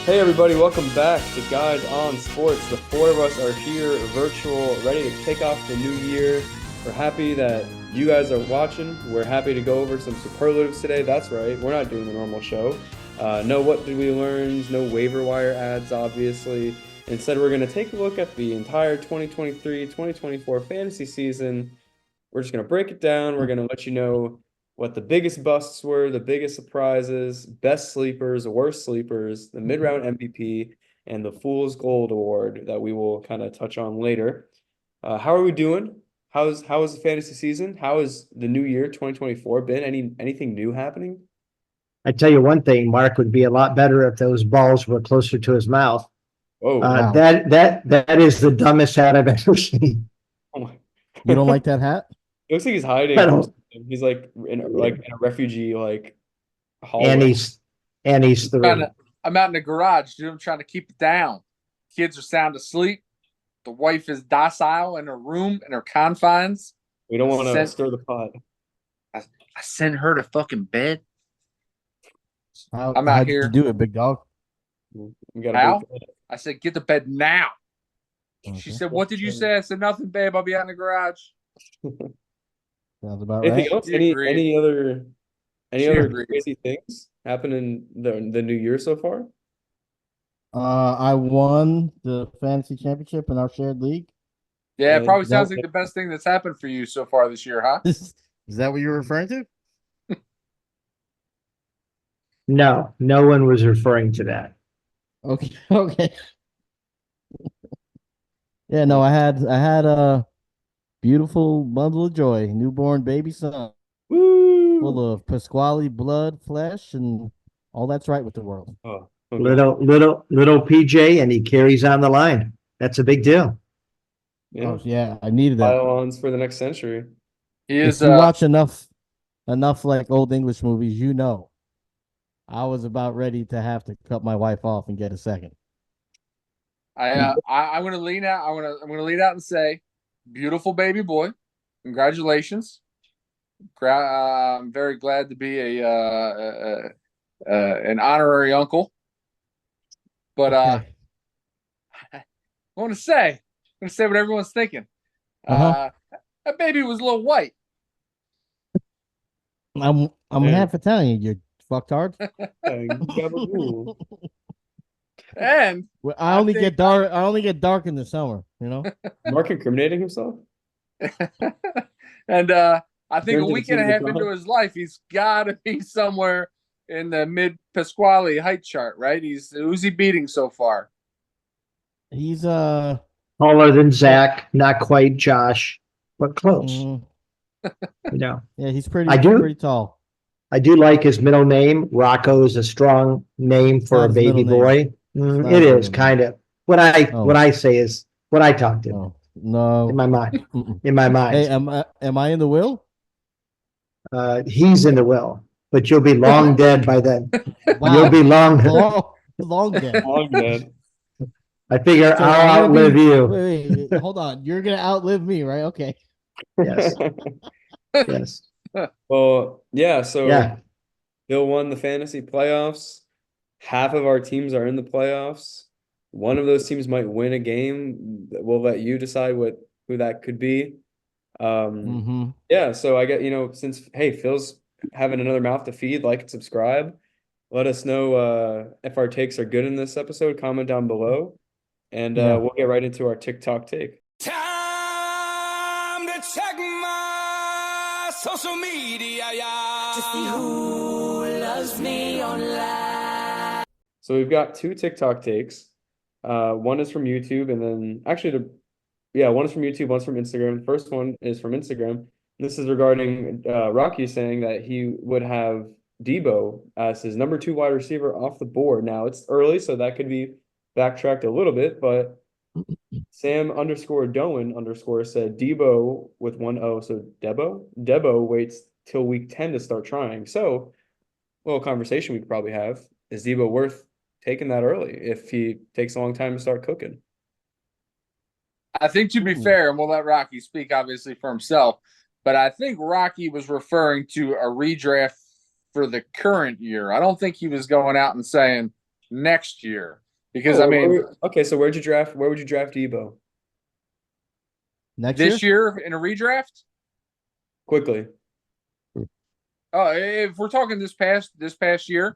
Hey everybody, welcome back to Guys on Sports. The four of us are here virtual, ready to kick off the new year. We're happy that you guys are watching. We're happy to go over some superlatives today. That's right, we're not doing the normal show. No what did we learn, no waiver wire ads, obviously. Instead, we're going to take a look at the entire 2023-2024 fantasy season. We're just going to break it down. We're going to let you know what the biggest busts were, the biggest surprises, best sleepers, worst sleepers, the mid-round MVP, and the Fool's Gold Award that we will kind of touch on later. How are we doing? How is the fantasy season? How is the new year 2024 been? Anything new happening? I tell you one thing, Mark would be a lot better if those balls were closer to his mouth. Oh, wow. That is the dumbest hat I've ever seen. Oh my. You don't like that hat? It looks like he's hiding I from don't, something. He's like in a refugee and hallway. he's three. I'm out in the garage, dude. I'm trying to keep it down. Kids are sound asleep. The wife is docile in her room, in her confines. We don't want to stir the pot. I send her to fucking bed. I'm out here. How'd you do it, big dog? We got How? I said, get to bed now. Okay. She said, what did you say? I said, nothing, babe. I'll be out in the garage. Sounds about Anything right. else? Any other crazy things happen in the new year so far? I won the fantasy championship in our shared league. Yeah, it probably sounds like the best thing that's happened for you so far this year, huh? Is that what you're referring to? No one was referring to that. Okay. Yeah, no, I had a beautiful bundle of joy, newborn baby son. Woo! Full of Pasquale blood, flesh, and all that's right with the world. Oh, okay. Little PJ, and he carries on the line. That's a big deal. Yeah. Oh, yeah, I needed that. Pylons for the next century. If you watch enough like old English movies, you know, I was about ready to have to cut my wife off and get a second. I'm gonna lean out. I'm gonna lean out and say, beautiful baby boy, congratulations. I'm very glad to be an honorary uncle. But I want to say what everyone's thinking. That baby was a little white. I'm half Italian, you fucktard. And I only get dark in the summer, you know. Mark incriminating himself. And I think a week and a half into his life, he's got to be somewhere in the mid Pasquale height chart, right? Who's he beating so far? He's taller than Zach, not quite Josh, but close. You know. Yeah, he's pretty tall. I do like his middle name. Rocco is a strong name for a baby boy. It is kind of what I say is what I talk to. No, in my mind. In my mind. Hey, am I in the will? He's in the will, but you'll be long dead by then. Wow. You'll be long dead. Long dead. I figure so I'll outlive you. Wait, hold on. You're gonna outlive me, right? Okay. Yes. Yes. Well, yeah. So yeah. Bill won the fantasy playoffs. Half of our teams are in the playoffs. One of those teams might win a game. We'll let you decide who that could be. Yeah, so I get, since Phil's having another mouth to feed, like and subscribe. Let us know if our takes are good in this episode. Comment down below. And we'll get right into our TikTok take. Time to check my social media, to see who loves me online. So we've got two TikTok takes. One is from YouTube, and then one is from YouTube, one's from Instagram. The first one is from Instagram. This is regarding Rocky saying that he would have Debo as his number 2 wide receiver off the board. Now it's early, so that could be backtracked a little bit, but Sam_Doan_ said Debo with 1 O, so Debo waits till week 10 to start trying. So a little conversation we could probably have. Is Debo worth taking that early if he takes a long time to start cooking? I think, to be fair, and we'll let Rocky speak obviously for himself, but I think Rocky was referring to a redraft for the current year. I don't think he was going out and saying, next year. Because I mean, okay, so where'd you draft? Where would you draft Debo? Next this year in a redraft. Quickly. Oh, if we're talking this past year,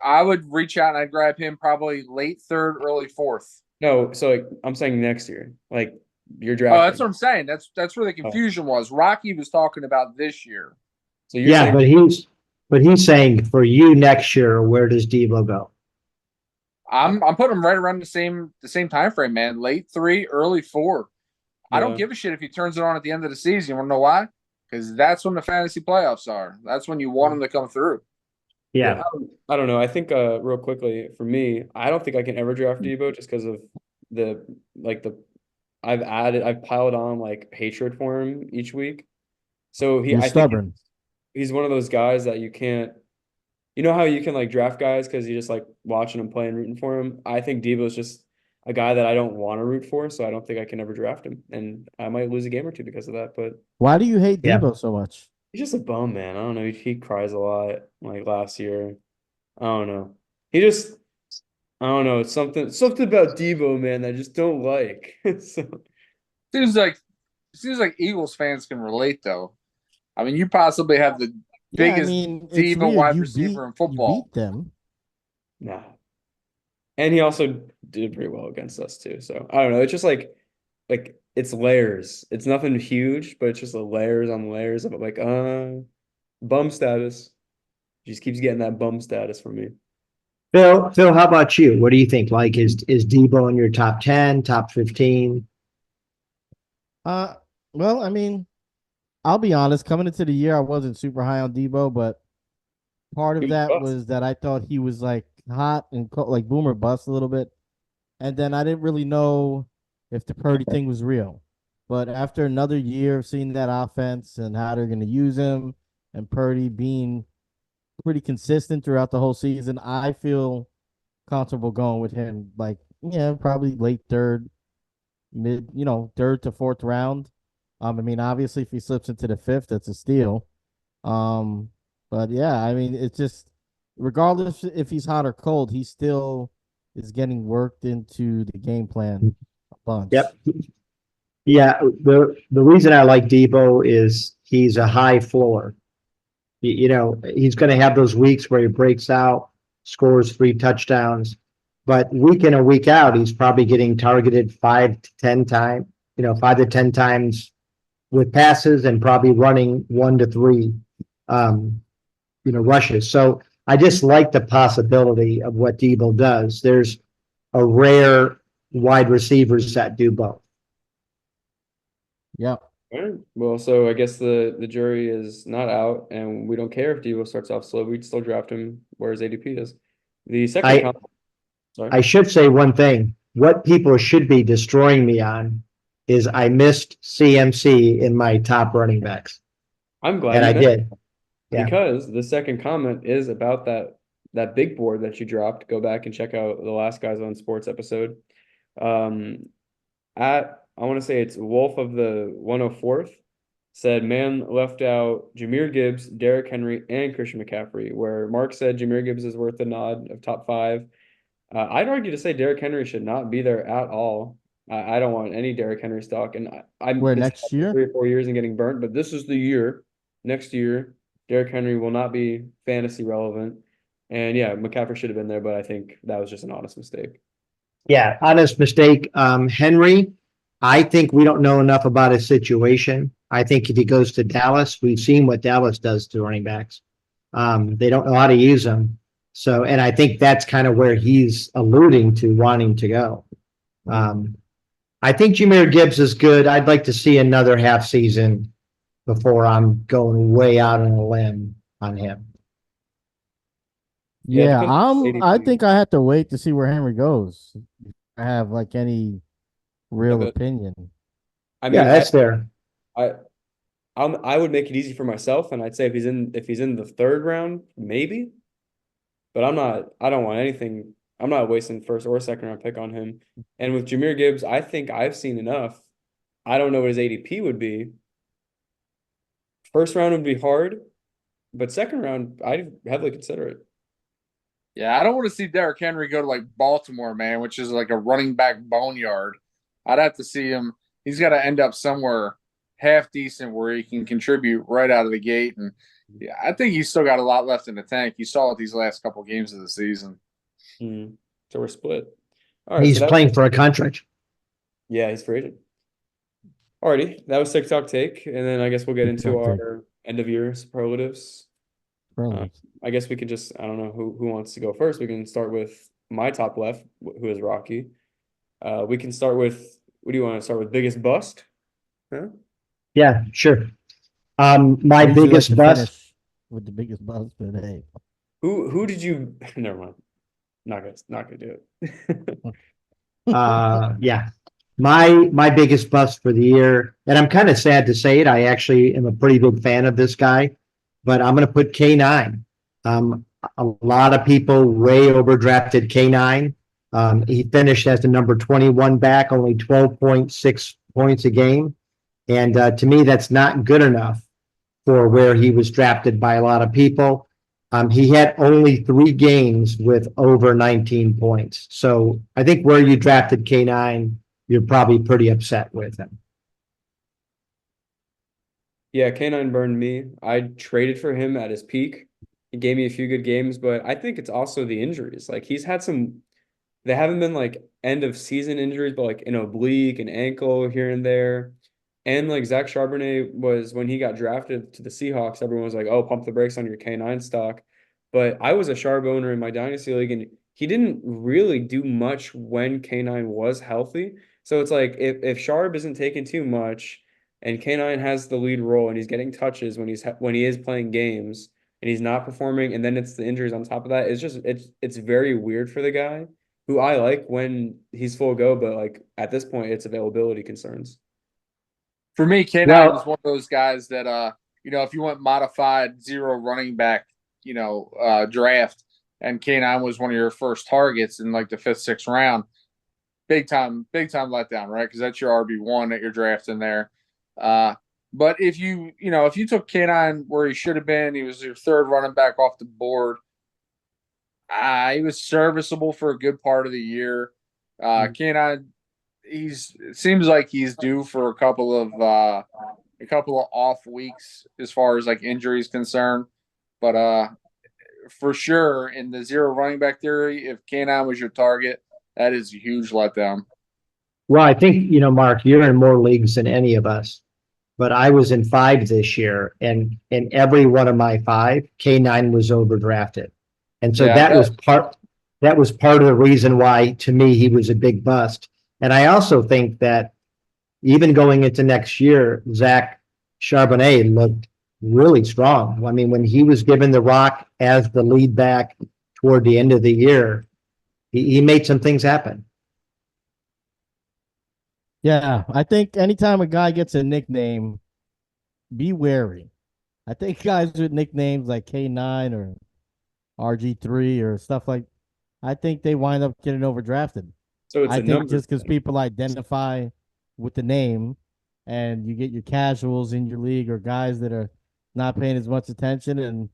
I would reach out and I'd grab him probably late third, early fourth. No, so like I'm saying next year, like you're Oh, drafting. that's what I'm saying. That's where the confusion was. Rocky was talking about this year. So you're saying, but he's saying for you next year, where does Debo go? I'm putting him right around the same time frame, man. Late 3, early 4. I don't give a shit if he turns it on at the end of the season. You want to know why? Because that's when the fantasy playoffs are. That's when you want him to come through. Yeah. I don't know. I think real quickly for me, I don't think I can ever draft Debo just because of the I've piled on like hatred for him each week. So You're I think stubborn. he's one of those guys that you can't, you know how you can like draft guys because you just like watching him play and rooting for him. I think Debo's just a guy that I don't want to root for, so I don't think I can ever draft him, and I might lose a game or two because of that. But Why do you hate Debo so much? he's just a bum, man. I don't know. He cries a lot, like last year. I don't know. He just, I don't know. It's something about Debo, man, that I just don't like. So, Seems like Eagles fans can relate though. I mean, you possibly have the Yeah, I biggest mean, it's Debo weird. wide receiver in You football. beat them. nah. And he also did pretty well against us too. So I don't know. It's just like it's layers. It's nothing huge, but it's just layers on layers of like bum status. He just keeps getting that bum status from me. Phil, how about you? What do you think? Like, is Debo in your top 10, top 15? Well, I mean, I'll be honest. Coming into the year, I wasn't super high on Debo, but part He of was that bust. was that I thought he was like hot and like boomer bust a little bit, and then I didn't really know if the Purdy thing was real. But after another year of seeing that offense and how they're going to use him, and Purdy being pretty consistent throughout the whole season, I feel comfortable going with him. Like, yeah, probably late third, third to fourth round. I mean, obviously, if he slips into the fifth, that's a steal. Um, but yeah, I mean, it's just regardless if he's hot or cold, he still is getting worked into the game plan a bunch. Yep. Yeah, the reason I like Debo is he's a high floor. He's going to have those weeks where he breaks out, scores 3 touchdowns, but week in and week out, he's probably getting targeted 5 to 10 times, 5 to 10 times with passes and probably running 1 to 3, rushes. So I just like the possibility of what Debo does. There's a rare wide receivers that do both. Yeah. All right. Well, so I guess the jury is not out, and we don't care if Debo starts off slow. We'd still draft him where his ADP is. The second comment, sorry. I should say one thing. What people should be destroying me on is I missed CMC in my top running backs. I'm glad And you I mentioned did. Yeah. because the second comment is about that big board that you dropped. Go back and check out the last Guys on Sports episode. I want to say it's Wolf of the 104th said man left out Jahmyr Gibbs, Derrick Henry, and Christian McCaffrey, where Mark said Jahmyr Gibbs is worth a nod of top 5. I'd argue to say Derrick Henry should not be there at all. I don't want any Derrick Henry stock, and I'm Where been next year? 3 or 4 years and getting burnt, but this is the year. Next year, Derrick Henry will not be fantasy relevant. And yeah, McCaffrey should have been there, but I think that was just an honest mistake. Yeah, honest mistake. Henry, I think we don't know enough about his situation. I think if he goes to Dallas, we've seen what Dallas does to running backs. They don't know how to use them. So, and I think that's kind of where he's alluding to wanting to go. I think Jahmyr Gibbs is good. I'd like to see another half season before I'm going way out on a limb on him. Yeah, I think I have to wait to see where Henry goes. I have like any real opinion. I mean, yeah, that's fair. I would make it easy for myself, and I'd say if he's in the third round, maybe. But I don't want anything. I'm not wasting first or second round pick on him. And with Jahmyr Gibbs, I think I've seen enough. I don't know what his ADP would be. First round would be hard, but second round, I'd heavily consider it. Yeah, I don't want to see Derrick Henry go to like Baltimore, man, which is like a running back boneyard. I'd have to see him. He's got to end up somewhere half decent where he can contribute right out of the gate. And yeah, I think he's still got a lot left in the tank. You saw it these last couple games of the season. So we're split. All right, so He's that playing for a contract. yeah, he's free agent. Alrighty, that was TikTok take, and then I guess we'll get into TikTok take. our end of year superlatives. Really. I guess we could just, I don't know who wants to go first. We can start with my top left, who is Rocky. We can start with, what do you want to start with? Biggest bust? Huh? Yeah, sure. My I usually like biggest to bust. finish with the biggest bust, but hey. Who did you? Never mind. Not gonna do it. Yeah. My biggest bust for the year, and I'm kind of sad to say it. I actually am a pretty big fan of this guy, but I'm going to put K9. A lot of people way overdrafted K9. He finished as the number 21 back, only 12.6 points a game. And to me, that's not good enough for where he was drafted by a lot of people. He had only 3 games with over 19 points. So I think where you drafted K9, you're probably pretty upset with him. Yeah, K9 burned me. I traded for him at his peak. He gave me a few good games, but I think it's also the injuries. Like he's had some, they haven't been like end of season injuries, but like an oblique, an ankle here and there. And like Zach Charbonnet was, when he got drafted to the Seahawks, everyone was like, oh, pump the brakes on your K9 stock. But I was a Sharp owner in my Dynasty League, and he didn't really do much when K9 was healthy. So it's like if Sharp isn't taking too much and K9 has the lead role and he's getting touches when he is playing games and he's not performing, and then it's the injuries on top of that, it's very weird for the guy who I like when he's full go, but like at this point it's availability concerns. For me, K9 is Well, one of those guys that if you went modified zero running back, draft, and K9 was one of your first targets in like the 5th, 6th round, big time letdown, right? Because that's your RB1 that you're drafting there. But if you took K9 where he should have been, he was your 3rd running back off the board. He was serviceable for a good part of the year. K9, it seems like he's due for a couple of off weeks as far as like injuries concerned. But for sure in the zero running back theory, if K9 was your target, that is a huge letdown. well, I think, Mark, you're in more leagues than any of us, but I was in 5 this year, and in every one of my 5, K9 was overdrafted. And so Yeah, I bet. that was part of the reason why, to me, he was a big bust. And I also think that even going into next year, Zach Charbonnet looked really strong. I mean, when he was given the rock as the lead back toward the end of the year, he made some things happen. Yeah, I think anytime a guy gets a nickname, be wary. I think guys with nicknames like K9 or RG3 or stuff like, I think they wind up getting overdrafted. So it's I a think number. just because people identify with the name and you get your casuals in your league or guys that are not paying as much attention and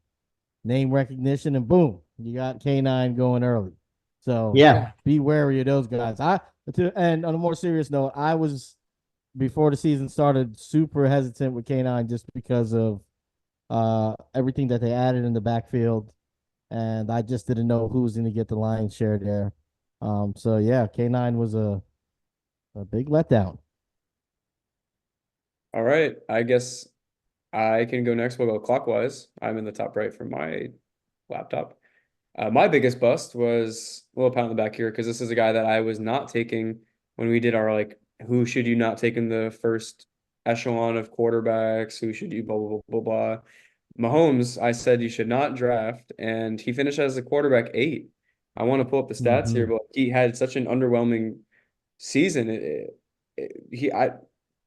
name recognition, and boom, you got K9 going early. So Yeah. be wary of those guys. And on a more serious note, I was, before the season started, super hesitant with K9 just because of everything that they added in the backfield, and I just didn't know who was going to get the lion's share there. So yeah, K9 was a big letdown. All right, I guess I can go next. We'll go clockwise. I'm in the top right for my laptop. My biggest bust was a little pat on the back here because this is a guy that I was not taking when we did our like, who should you not take in the first echelon of quarterbacks? Who should you blah blah blah blah blah. Mahomes, I said you should not draft, and he finished as a quarterback 8. I want to pull up the stats here, but he had such an underwhelming season.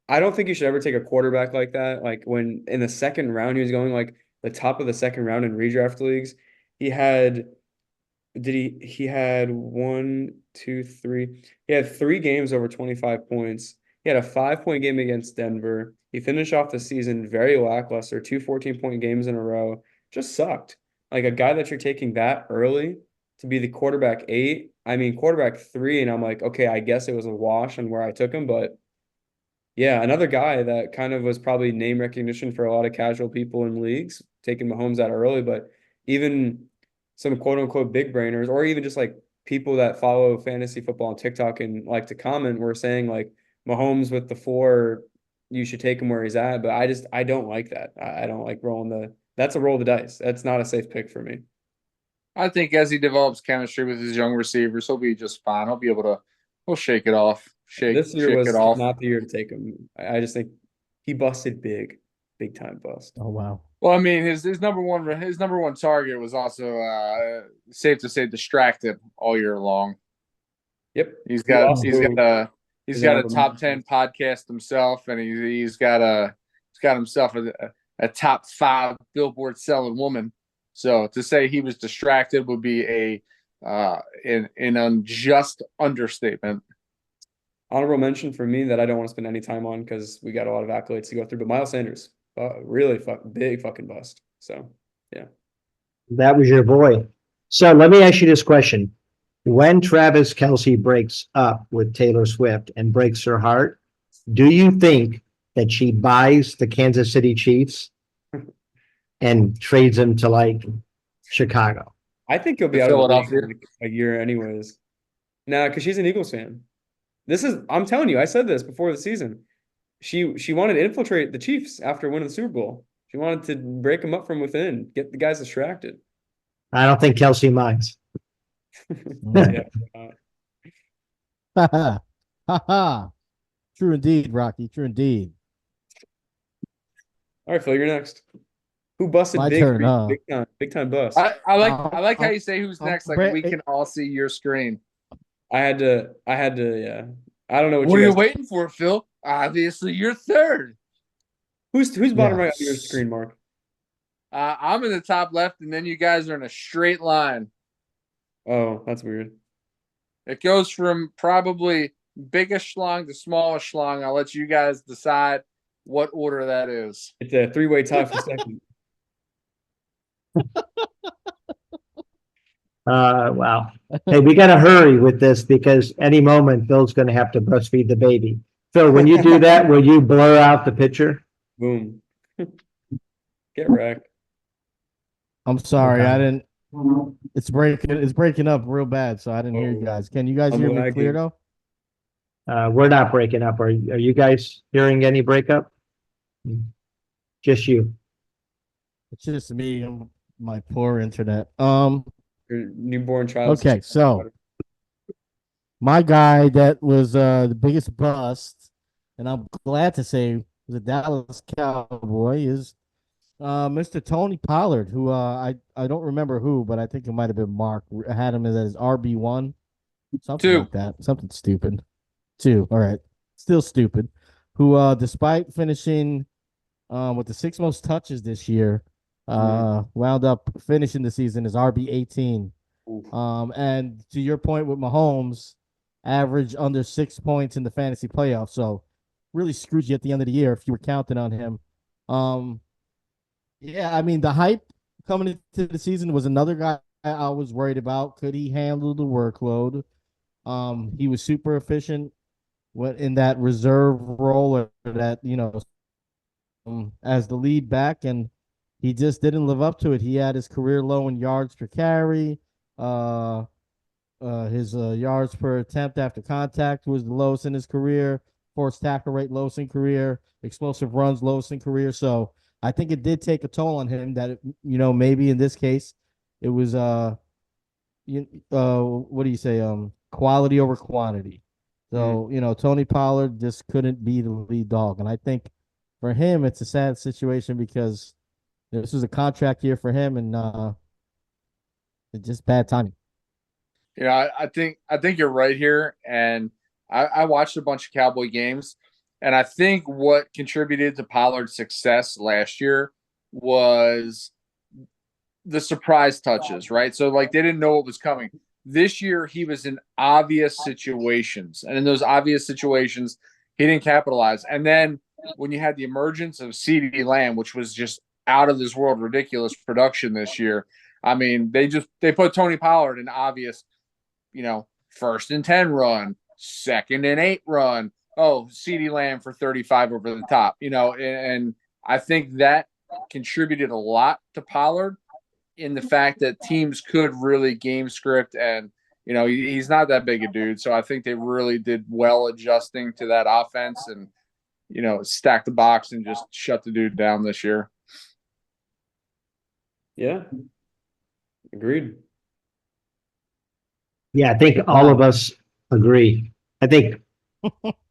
I don't think you should ever take a quarterback like that. Like when in the 2nd round, he was going like the top of the 2nd round in redraft leagues. He had, he had 1, 2, 3. He had 3 games over 25 points. He had a 5-point game against Denver. He finished off the season very lackluster, 2 14-point games in a row. Just sucked. Like a guy that you're taking that early to be the quarterback 8. I mean, quarterback 3, and I'm like, okay, I guess it was a wash on where I took him, but yeah, another guy that kind of was probably name recognition for a lot of casual people in leagues, taking Mahomes out early, but even some quote unquote big brainers, or even just like people that follow fantasy football on TikTok and like to comment, were saying like Mahomes with the 4, you should take him where he's at. But I don't like that. I don't like that's a roll of the dice. That's not a safe pick for me. I think as he develops chemistry with his young receivers, he'll be just fine. He'll shake it off. This year Shake it was off. not the year to take him. I just think he busted big time bust. Oh wow. Well, I mean, his number one target was also safe to say distracted all year long. Yep. He's got a honorable top mention. 10 podcast himself, and he's got himself a top 5 Billboard selling woman. So to say he was distracted would be an unjust understatement. Honorable mention for me that I don't want to spend any time on because we got a lot of accolades to go through. But Miles Sanders, really big fucking bust. So yeah. That was your boy. So let me ask you this question. When Travis Kelce breaks up with Taylor Swift and breaks her heart, do you think that she buys the Kansas City Chiefs and trades them to like Chicago? I think he'll be To out of the league Philadelphia. in like a year anyways. Nah, because she's an Eagles fan. I'm telling you, I said this before the season. She wanted to infiltrate the Chiefs after winning the Super Bowl. She wanted to break them up from within, get the guys distracted. I don't think Kelce minds. Yeah. Ha ha. True indeed, Rocky. True indeed. All right, Phil, you're next. Who busted My big turn, for you? huh? Big time bust. I like how you say who's I'll next. Like we can all see your screen. I had to, yeah. I don't know what What are you you guys. waiting for, Phil? Obviously, you're third. Who's bottom right on your Yes. screen, Mark? I'm in the top left, and then you guys are in a straight line. Oh, that's weird. It goes from probably biggest schlong to smallest schlong. I'll let you guys decide what order that is. It's a 3-way tie for second. Wow. Hey, we got to hurry with this because any moment Phil's going to have to breastfeed the baby. Phil, when you do that, will you blur out the picture? Boom. Get wrecked. I'm sorry, Okay. I didn't. It's breaking up real bad, so I didn't hear you guys. Can you guys I'm hear me lagging. clear though? We're not breaking up. Are you guys hearing any breakup? Just you. It's just me and my poor internet. Your newborn child. Okay, so my guy that was the biggest bust, and I'm glad to say was a Dallas Cowboy, is Mr. Tony Pollard, who I don't remember who, but I think it might have been Mark. Had him as his RB1, something 2. like that, something stupid. 2, all right, still stupid. Who despite finishing with the 6 most touches this year, wound up finishing the season as RB18. Oof. And to your point with Mahomes, average under 6 points in the fantasy playoffs. So really screwed you at the end of the year if you were counting on him. Yeah, I mean, the hype coming into the season was another guy I was worried about. Could he handle the workload? He was super efficient in that reserve role, or that, as the lead back, and he just didn't live up to it. He had his career low in yards per carry. His yards per attempt after contact was the lowest in his career. Forced tackle rate lowest in career. Explosive runs lowest in career. So I think it did take a toll on him. That maybe in this case, it was what do you say? Quality over quantity. So Tony Pollard just couldn't be the lead dog, and I think for him it's a sad situation because this was a contract year for him, and it's just bad timing. I think you're right here, and I watched a bunch of Cowboy games, and I think what contributed to Pollard's success last year was the surprise touches, right? So like they didn't know what was coming. This year he was in obvious situations, and in those obvious situations he didn't capitalize. And then when you had the emergence of CeeDee Lamb, which was just out of this world ridiculous production this year, I mean, they put Tony Pollard in obvious, 1st and 10 run, 2nd and 8 run. Oh, CeeDee Lamb for 35 over the top, and I think that contributed a lot to Pollard in the fact that teams could really game script, and he's not that big a dude, so I think they really did well adjusting to that offense and stack the box and just shut the dude down this year. Yeah. Agreed. Yeah, I think all of us agree. I think,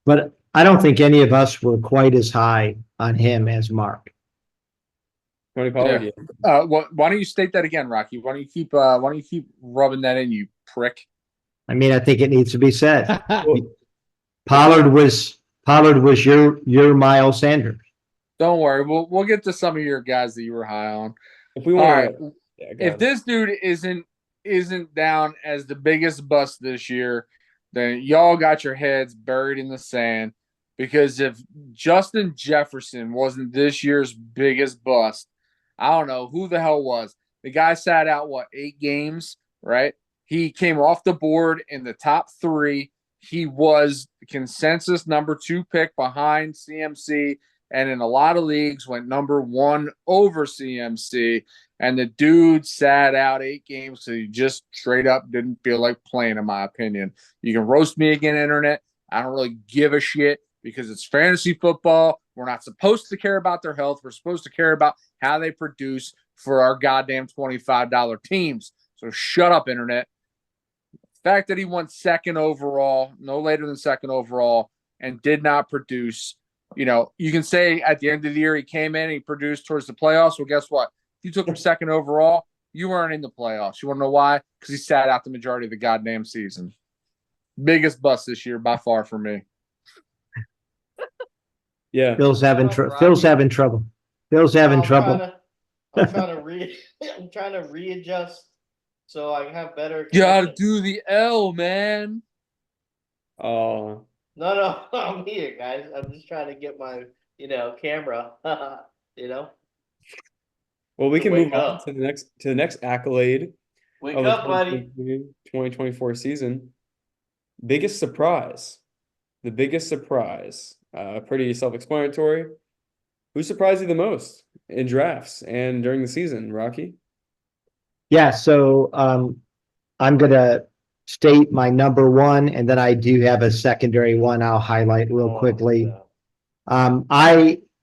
but I don't think any of us were quite as high on him as Mark. Tony Pollard. Yeah. Why don't you state that again, Rocky? Why don't you keep rubbing that in, you prick? I mean, I think it needs to be said. Well, Pollard was your Miles Sanders. Don't worry, we'll get to some of your guys that you were high on. if we All want right, to, yeah, if this dude isn't down as the biggest bust this year, then y'all got your heads buried in the sand. Because if Justin Jefferson wasn't this year's biggest bust, I don't know who the hell was. The guy sat out 8 games, right? He came off the board in the top 3. He was the consensus number 2 pick behind CMC, and in a lot of leagues went number 1 over CMC. And the dude sat out 8 games, so he just straight up didn't feel like playing, in my opinion. You can roast me again, internet. I don't really give a shit because it's fantasy football. We're not supposed to care about their health. We're supposed to care about how they produce for our goddamn $25 teams. So shut up, internet. The fact that he went 2nd overall, no later than 2nd overall, and did not produce, you can say at the end of the year he came in and he produced towards the playoffs. Well, guess what? If you took him 2nd overall, you weren't in the playoffs. You want to know why? Because he sat out the majority of the goddamn season. Biggest bust this year by far for me. yeah. Phil's having trouble. Phil's having trouble. I'm trying to readjust so I have better. You gotta do the L, man. Oh. No, I'm here, guys. I'm just trying to get my, camera. Well, we can Wake move on up. to the next accolade Wake of the up, buddy. 2024 season. Biggest surprise. The biggest surprise. Pretty self-explanatory. Who surprised you the most in drafts and during the season, Rocky? Yeah, so I'm gonna state my number 1, and then I do have a secondary one I'll highlight real quickly.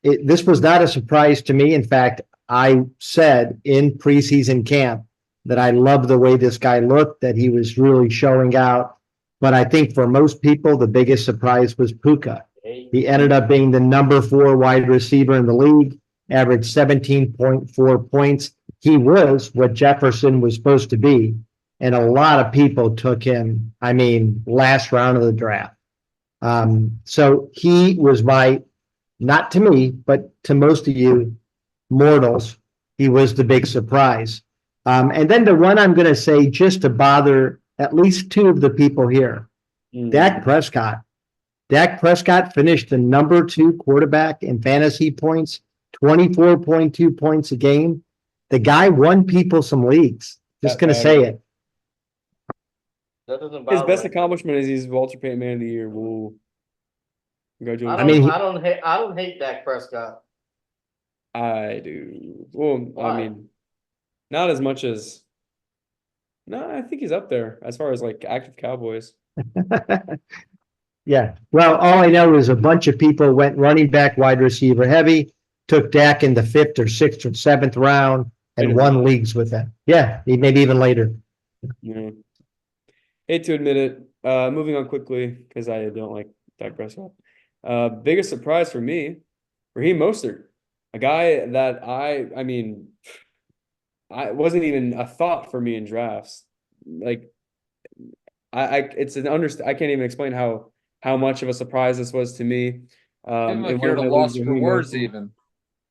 This was not a surprise to me. In fact, I said in preseason camp that I loved the way this guy looked, that he was really showing out. But I think for most people, the biggest surprise was Puka. He ended up being the number 4 wide receiver in the league, averaged 17.4 points. He was what Jefferson was supposed to be. And a lot of people took him, last round of the draft. So he was not to me, but to most of you mortals, he was the big surprise. And then the one I'm going to say, just to bother at least 2 of the people here, Dak Prescott. Dak Prescott finished the number 2 quarterback in fantasy points, 24.2 points a game. The guy won people some leagues. Just going to say it. That doesn't His bother best me. accomplishment is he's Walter Payton Man of the Year. Woo. Congratulations. I don't hate Dak Prescott. I do. Well, Why? not as much as. No, I think he's up there as far as active Cowboys. Yeah. Well, all I know is a bunch of people went running back, wide receiver heavy, took Dak in the 5th or 6th or 7th round, and won leagues with him. Yeah, maybe even later. Yeah. Hate to admit it. Moving on quickly because I don't like Dak Prescott. Biggest surprise for me, Raheem Mostert, a guy that I wasn't even a thought for me in drafts. I can't even explain how much of a surprise this was to me. You're at a loss for words, even.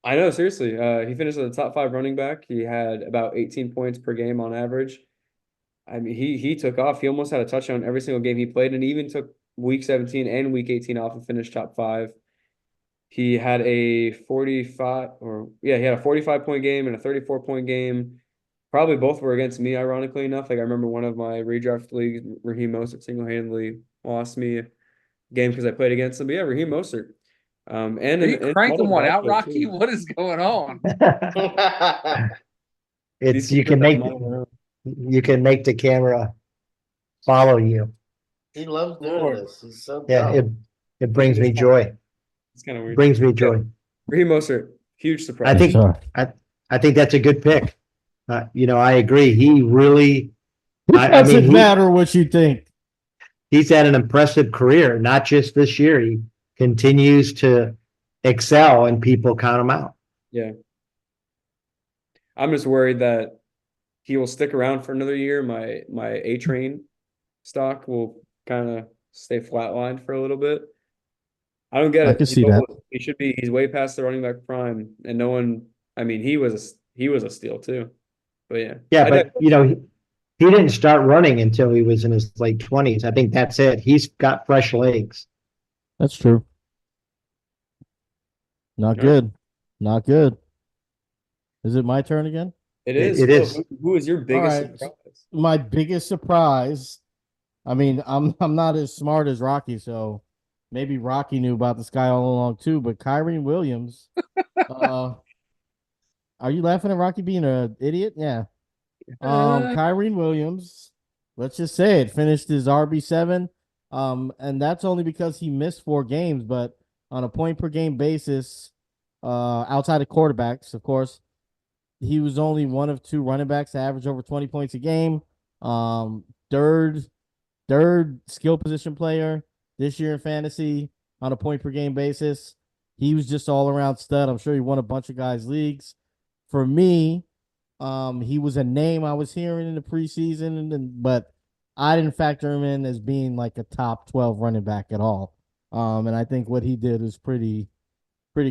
I know, seriously. He finished as a top 5 running back. He had about 18 points per game on average. He took off. He almost had a touchdown every single game he played, and he even took week 17 and week 18 off and finished top 5. He had a 45 point game and a 34-point game. probably both were against me, ironically enough. Like I remember one of my redraft leagues, Raheem Mostert single-handedly lost me a game because I played against him. But yeah, Raheem Mostert. And Are you in cranking another one draft out, league, Rocky? too. What is going on? These It's, you can pictures make, are mine. you can make the camera follow you. He loves doing Lord. this. He's so Yeah, dumb. it brings me joy. It's kind of weird. Brings me joy. Raheem Mostert, huge surprise. I think, Sorry. I think that's a good pick. I agree. He really, It I mean, doesn't matter what you think. he's had an impressive career, not just this year. He continues to excel and people count him out. Yeah. I'm just worried that he will stick around for another year. My A train stock will kind of stay flatlined for a little bit. I don't get I it. can see that. He's way past the running back prime, and no one. I mean, he was a steal too. But yeah, Yeah, but he didn't start running until he was in his late 20s. I think that's it. He's got fresh legs. That's true. Not Yeah. good. Not good. Is it my turn again? it is. It Phil, is. who is your biggest right. surprise? My biggest surprise. I mean, I'm not as smart as Rocky, so maybe Rocky knew about this guy all along too. But Kyrie Williams, are you laughing at Rocky being an idiot? Yeah. Kyrie Williams, let's just say it, finished his RB7. And that's only because he missed 4 games, but on a point per game basis, outside of quarterbacks, of course, he was only one of 2 running backs to average over 20 points a game. Third skill position player this year in fantasy on a point per game basis. He was just all around stud. I'm sure he won a bunch of guys' leagues. For me, he was a name I was hearing in the preseason, but I didn't factor him in as being like a top 12 running back at all. And I think what he did was pretty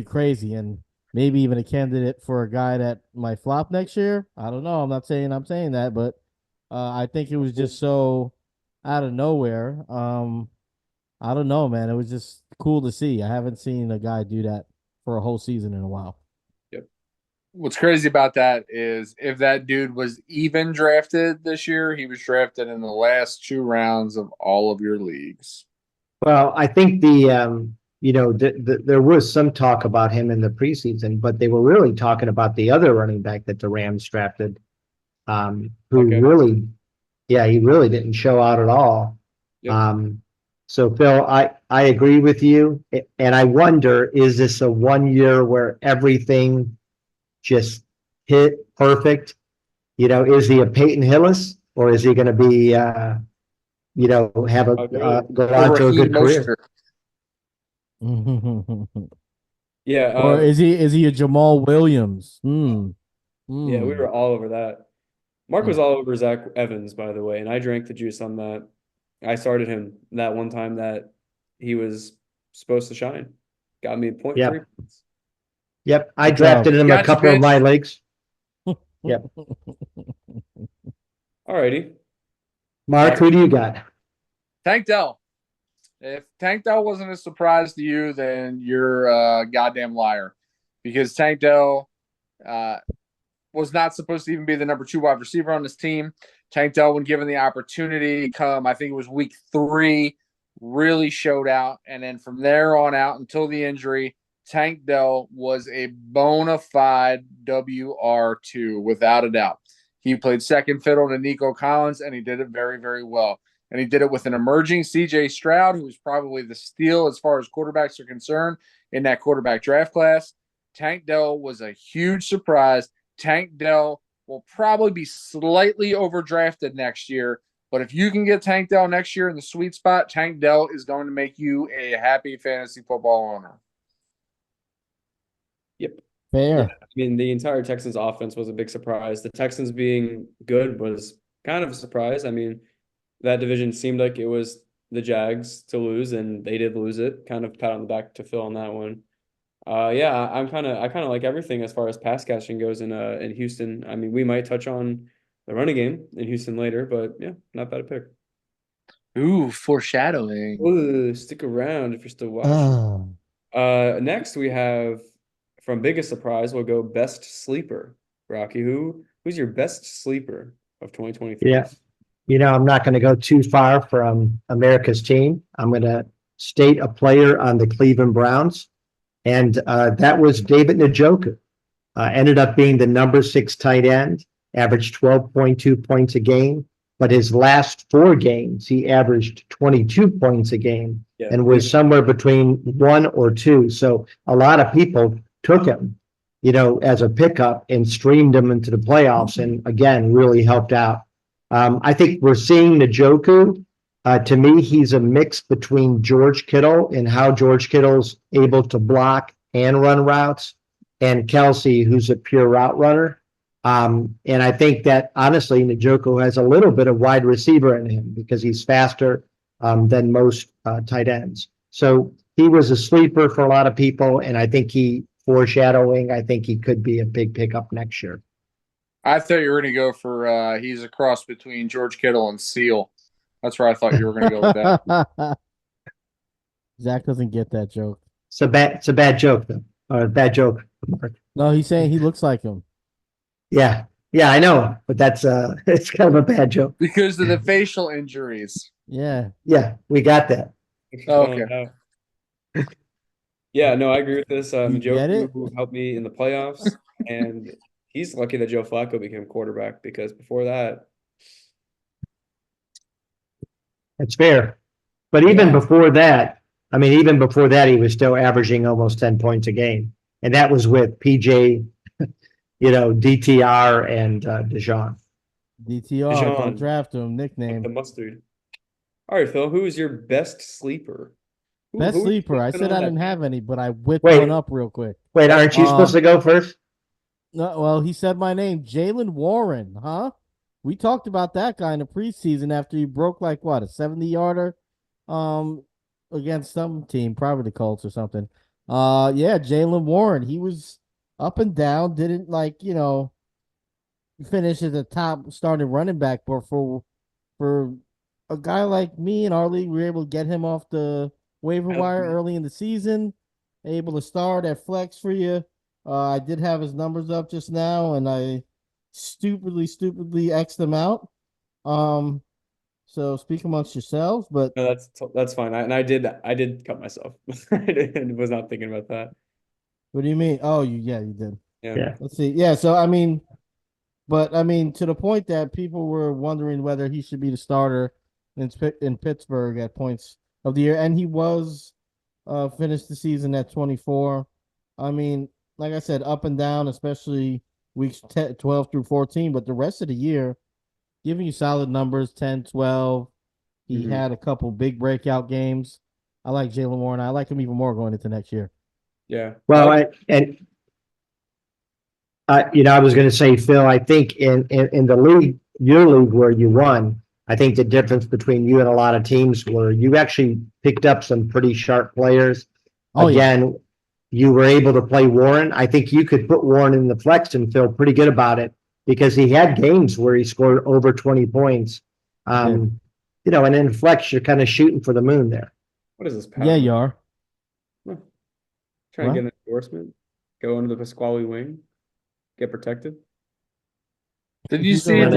crazy, and maybe even a candidate for a guy that might flop next year. I don't know. I'm not saying I'm saying that, but I think it was just so out of nowhere. I don't know, man. It was just cool to see. I haven't seen a guy do that for a whole season in a while. What's crazy about that is if that dude was even drafted this year, he was drafted in the last 2 rounds of all of your leagues. Well, I think there was some talk about him in the preseason, but they were really talking about the other running back that the Rams drafted, who really, he really didn't show out at all. Yep. So Phil, I agree with you, and I wonder, is this a 1 year where everything just hit perfect? Is he a Peyton Hillis, or is he going to be, have go on to a good career? Yeah. Or is he a Jamal Williams? Yeah, we were all over that. Mark was all over Zach Evans, by the way, and I drank the juice on that. I started him that one time that he was supposed to shine. Got me 0.3 Yep. points. Yep, I drafted him a Gotcha, couple of bitch. my leagues. Yep. Alrighty. Mark, who do you got? Tank Dell. If Tank Dell wasn't a surprise to you, then you're a goddamn liar. Because Tank Dell was not supposed to even be the number 2 wide receiver on this team. Tank Dell, when given the opportunity, I think it was week 3, really showed out. And then from there on out until the injury, Tank Dell was a bona fide WR2 without a doubt. He played second fiddle to Nico Collins, and he did it very, very well. And he did it with an emerging C.J. Stroud, who was probably the steal as far as quarterbacks are concerned in that quarterback draft class. Tank Dell was a huge surprise. Tank Dell will probably be slightly overdrafted next year, but if you can get Tank Dell next year in the sweet spot, Tank Dell is going to make you a happy fantasy football owner. Yep. Fair. Yeah, I mean, the entire Texans offense was a big surprise. The Texans being good was kind of a surprise. I mean, that division seemed like it was the Jags to lose, and they did lose it. Kind of pat on the back to Phil on that one. Yeah, I kind of like everything as far as pass catching goes in Houston. I mean, we might touch on the running game in Houston later, but yeah, not bad a pick. Ooh, foreshadowing. Ooh, stick around if you're still watching. Next we have from biggest surprise, we'll go best sleeper. Rocky, who Who's your best sleeper of 2023? Yeah. I'm not going to go too far from America's team. I'm going to state a player on the Cleveland Browns, and that was David Njoku. Ended up being the number 6 tight end, averaged 12.2 points a game, but his last 4 games, he averaged 22 points a game and was somewhere between 1 or 2. So a lot of people took him, as a pickup and streamed him into the playoffs, and again, really helped out. I think we're seeing Njoku. To me, he's a mix between George Kittle and how George Kittle's able to block and run routes, and Kelsey, who's a pure route runner. And I think that honestly, Njoku has a little bit of wide receiver in him because he's faster than most tight ends. So he was a sleeper for a lot of people, and I think I think he could be a big pickup next year. I thought you were going to go for he's a cross between George Kittle and Seal. That's where I thought you were going to go with that. Zach doesn't get that joke. It's a bad joke though. Or a bad joke, Mark. No, he's saying he looks like him. Yeah, I know, but that's it's kind of a bad joke. Because of the facial injuries. Yeah. Yeah, we got that. Okay. Yeah, no, I agree with this. You get it? Njoku helped me in the playoffs, and he's lucky that Joe Flacco became quarterback because before that, That's fair. But even before that, he was still averaging almost 10 points a game. And that was with PJ, DTR and Deshaun. DTR, don't draft him, nickname. the mustard. All right, Phil, who is your best sleeper? Best who sleeper. I been said on I that didn't have any, but I whipped Wait. one up real quick. Wait, aren't you supposed to go first? No, well, he said my name, Jaylen Warren, huh? We talked about that guy in the preseason after he broke like what, a 70-yarder against some team, probably the Colts or something. Yeah, Jaylen Warren. He was up and down, didn't finish as a top starting running back, but for a guy like me in our league, we were able to get him off the waiver wire early in the season, able to start at flex for you. I did have his numbers up just now, and I stupidly X'd them out. So speak amongst yourselves, but No, that's fine. I did cut myself. I was not thinking about that. what do you mean? Oh, you did. Yeah. Let's see. Yeah, so to the point that people were wondering whether he should be the starter in Pittsburgh at points of the year, and he was finished the season at 24. Like I said, up and down, especially weeks 12 through 14, but the rest of the year, giving you solid numbers, 10, 12. He had a couple big breakout games. I like Jaylen Warren. I like him even more going into next year. Yeah. Well, I was going to say, Phil, I think in the league, your league where you won, I think the difference between you and a lot of teams were you actually picked up some pretty sharp players. Again, you were able to play Warren. I think you could put Warren in the flex and feel pretty good about it because he had games where he scored over 20 points. And in flex, you're kind of shooting for the moon there. What is this? Yeah, you are. Trying to get an endorsement. Go under the Pasquale wing. Get protected. Did you see that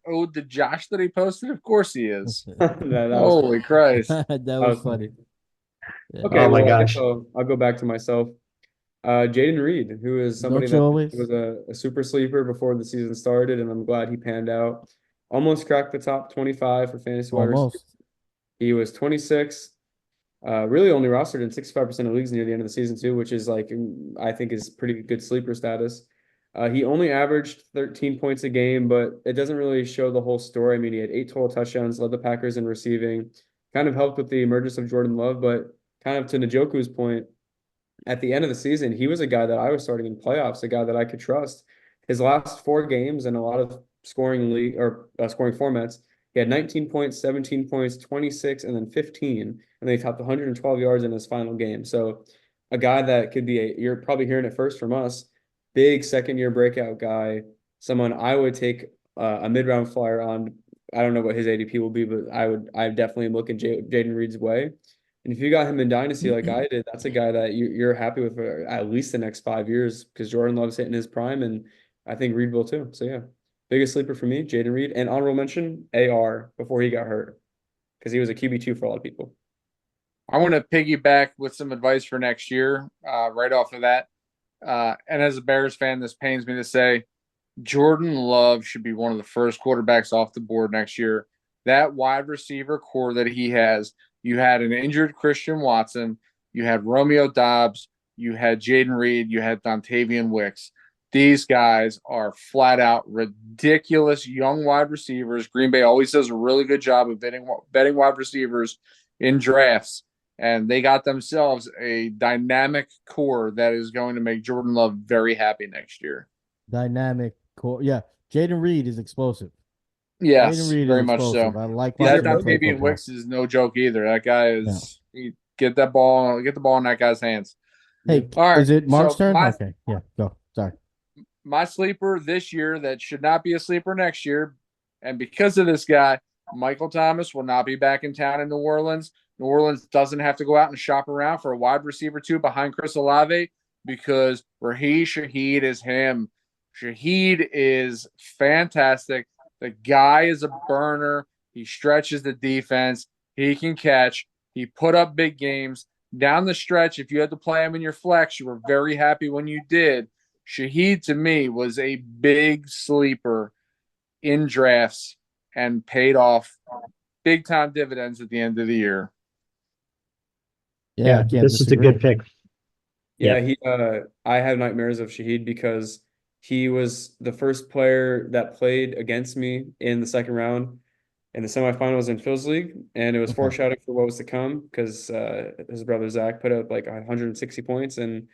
ode to Josh that he posted? Of course he is. Holy Christ. That was funny. Yeah. Okay, oh my gosh. I'll go back to myself. Jaden Reed, who is somebody that was a super sleeper before the season started, and I'm glad he panned out. Almost cracked the top 25 for fantasy wide receivers. He was 26. Really only rostered in 65% of leagues near the end of the season too, which is I think is pretty good sleeper status. He only averaged 13 points a game, but it doesn't really show the whole story. He had 8 total touchdowns, led the Packers in receiving, kind of helped with the emergence of Jordan Love, but kind of to Njoku's point, at the end of the season, he was a guy that I was starting in playoffs, a guy that I could trust. His last 4 games in a lot of scoring formats, he had 19 points, 17 points, 26, and then 15, and then he topped 112 yards in his final game. So a guy that could be you're probably hearing it first from us, big second-year breakout guy, someone I would take a mid-round flyer on. I don't know what his ADP will be, but I definitely look at Jaden Reed's way. And if you got him in Dynasty like I did, that's a guy that you're happy with for at least the next 5 years because Jordan Love's hitting his prime, and I think Reed will too. So yeah, biggest sleeper for me, Jaden Reed, and honorable mention AR before he got hurt because he was a QB2 for a lot of people. I want to piggyback with some advice for next year, right off of that. And as a Bears fan, this pains me to say, Jordan Love should be one of the first quarterbacks off the board next year. That wide receiver core that he has, you had an injured Christian Watson, you had Romeo Doubs, you had Jaden Reed, you had Dontavian Wicks. These guys are flat out ridiculous young wide receivers. Green Bay always does a really good job of betting wide receivers in drafts, and they got themselves a dynamic core that is going to make Jordan Love very happy next year. Dynamic core. Yeah. Jaden Reed is explosive. Yes, Jaden Reed very is much so. explosive. I like Yeah, watching him play Dontavian football. Wicks is no joke either. That guy is get the ball in that guy's hands. Hey, All right, is it Mark's so turn? Okay. Yeah, go. Sorry. My sleeper this year that should not be a sleeper next year, and because of this guy, Michael Thomas will not be back in town in New Orleans. New Orleans doesn't have to go out and shop around for a wide receiver two behind Chris Olave because Raheem Shaheed is him. Shaheed is fantastic. The guy is a burner. He stretches the defense. He can catch. He put up big games. Down the stretch, if you had to play him in your flex, you were very happy when you did. Shaheed, to me, was a big sleeper in drafts and paid off big-time dividends at the end of the year. Yeah, I can't this is a disagree. good pick. Yeah, I have nightmares of Shaheed because he was the first player that played against me in the second round in the semifinals in Phil's League, and it was foreshadowing for what was to come because his brother Zach put up like 160 points, and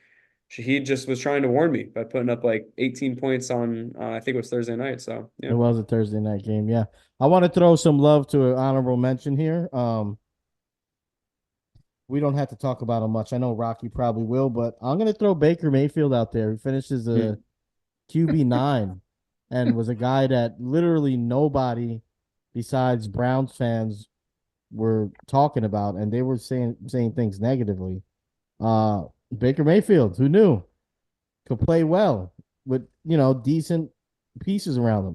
Shaheed just was trying to warn me by putting up like 18 points on I think it was Thursday night. So yeah. It was a Thursday night game. Yeah, I want to throw some love to an honorable mention here. We don't have to talk about him much. I know Rocky probably will, but I'm going to throw Baker Mayfield out there. He finishes a QB9 and was a guy that literally nobody besides Browns fans were talking about, and they were saying things negatively. Baker Mayfield, who knew, could play well with decent pieces around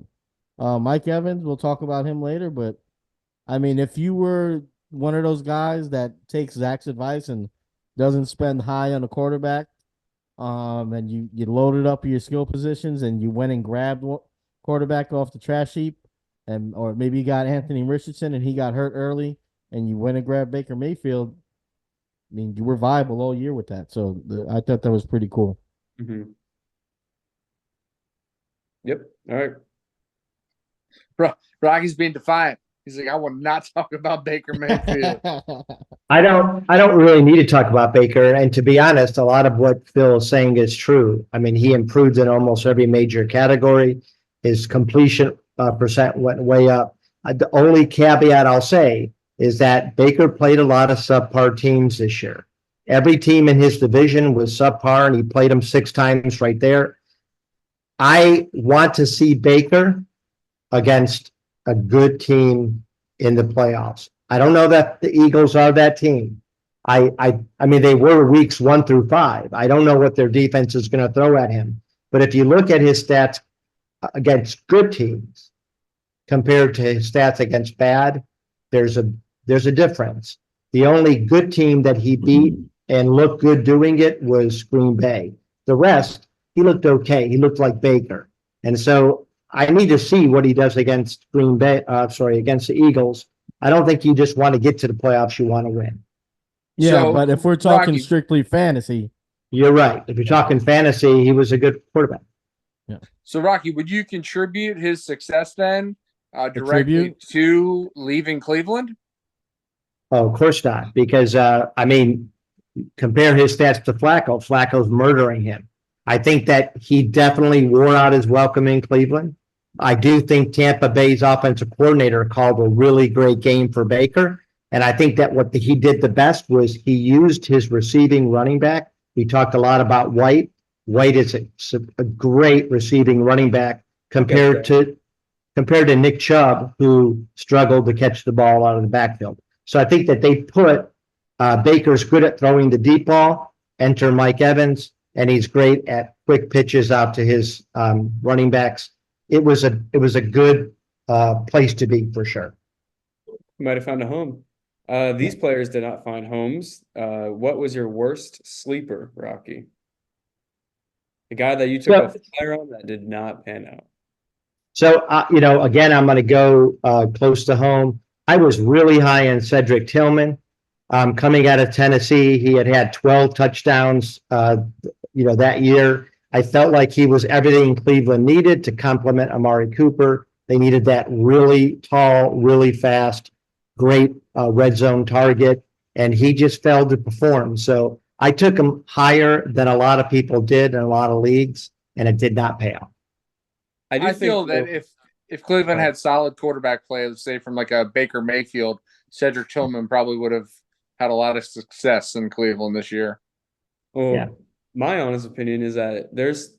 him. Mike Evans, we'll talk about him later, but I mean, if you were one of those guys that takes Zach's advice and doesn't spend high on a quarterback, and you loaded up your skill positions and you went and grabbed quarterback off the trash heap, or maybe you got Anthony Richardson and he got hurt early, and you went and grabbed Baker Mayfield. I mean, you were viable all year with that, so I thought that was pretty cool. Mm-hmm. Yep. All right. Rocky's being defiant. He's like, I will not talk about Baker Mayfield. I don't really need to talk about Baker. And to be honest, a lot of what Phil is saying is true. I mean, he improved in almost every major category. His completion percent went way up. The only caveat I'll say is that Baker played a lot of subpar teams this year. Every team in his division was subpar, and he played them 6 times right there. I want to see Baker against a good team in the playoffs. I don't know that the Eagles are that team. I mean, they were weeks 1 through 5. I don't know what their defense is going to throw at him. But if you look at his stats against good teams compared to his stats against bad, there's a difference. The only good team that he beat and looked good doing it was Green Bay. The rest, he looked okay. He looked like Baker. And so I need to see what he does against against the Eagles. I don't think you just want to get to the playoffs. You want to win. Yeah, So, but if we're talking Rocky, strictly fantasy, you're right. If you're talking fantasy, he was a good quarterback. Yeah. So, Rocky, would you contribute his success then directly Contribute? to leaving Cleveland? Oh, of course not. Because, I mean, compare his stats to Flacco. Flacco's murdering him. I think that he definitely wore out his welcome in Cleveland. I do think Tampa Bay's offensive coordinator called a really great game for Baker. And I think that what he did the best was he used his receiving running back. We talked a lot about White. White is a great receiving running back compared to Nick Chubb, who struggled to catch the ball out of the backfield. So I think that they put Baker's good at throwing the deep ball. Enter Mike Evans, and he's great at quick pitches out to his running backs. It was a good place to be for sure. You might have found a home. These players did not find homes. What was your worst sleeper, Rocky? The guy that you took a flyer on that did not pan out. So, again, I'm going to go close to home. I was really high on Cedric Tillman. Coming out of Tennessee, he had 12 touchdowns, that year. I felt like he was everything Cleveland needed to complement Amari Cooper. They needed that really tall, really fast, great red zone target, and he just failed to perform. So I took him higher than a lot of people did in a lot of leagues, and it did not pay off. I feel that if Cleveland had solid quarterback play, let's say from like a Baker Mayfield, Cedric Tillman probably would have had a lot of success in Cleveland this year. Well, Yeah. My honest opinion is that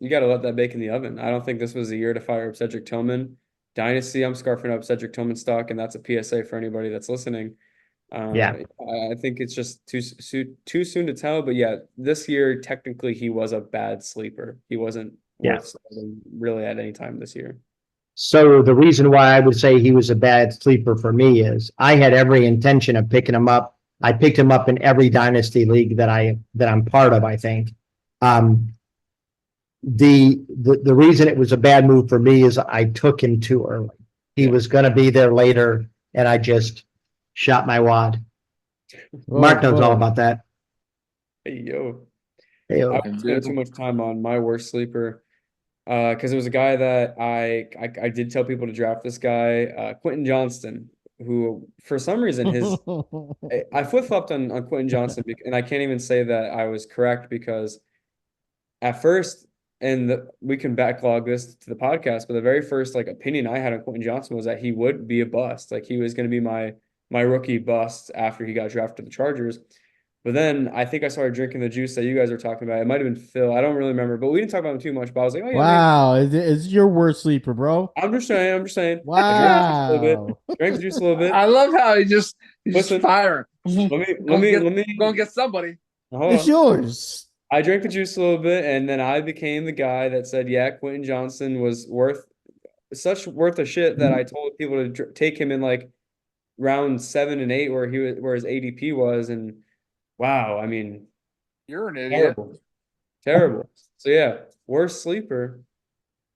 you got to let that bake in the oven. I don't think this was the year to fire up Cedric Tillman. Dynasty, I'm scarfing up Cedric Tillman stock, and that's a PSA for anybody that's listening. I think it's just too soon to tell. But yeah, this year technically he was a bad sleeper. He wasn't worth starting really at any time this year. So the reason why I would say he was a bad sleeper for me is I had every intention of picking him up. I picked him up in every dynasty league that I'm part of, I think. The reason it was a bad move for me is I took him too early. He was going to be there later, and I just shot my wad. Mark knows all about that. Hey, yo. Hey, I won't spend too much time on my worst sleeper because it was a guy that I did tell people to draft this guy, Quentin Johnston, who for some reason I flip-flopped on Quentin Johnston, and I can't even say that I was correct because at first, and we can backlog this to the podcast, but the very first opinion I had on Quentin Johnston was that he would be a bust. Like he was going to be my rookie bust after he got drafted to the Chargers. But then I think I started drinking the juice that you guys were talking about. It might have been Phil. I don't really remember, but we didn't talk about him too much. But I was like, oh yeah. Wow, is your worst sleeper, bro? I'm just saying. Wow. Drank the juice a little bit. I love how he's just Listen, firing. Let me go and get somebody. It's yours. I drank the juice a little bit, and then I became the guy that said, yeah, Quentin Johnston was worth a shit that I told people to take him in round 7 and 8 where his ADP was, and wow, I mean, you're an idiot. Terrible. So yeah, worst sleeper.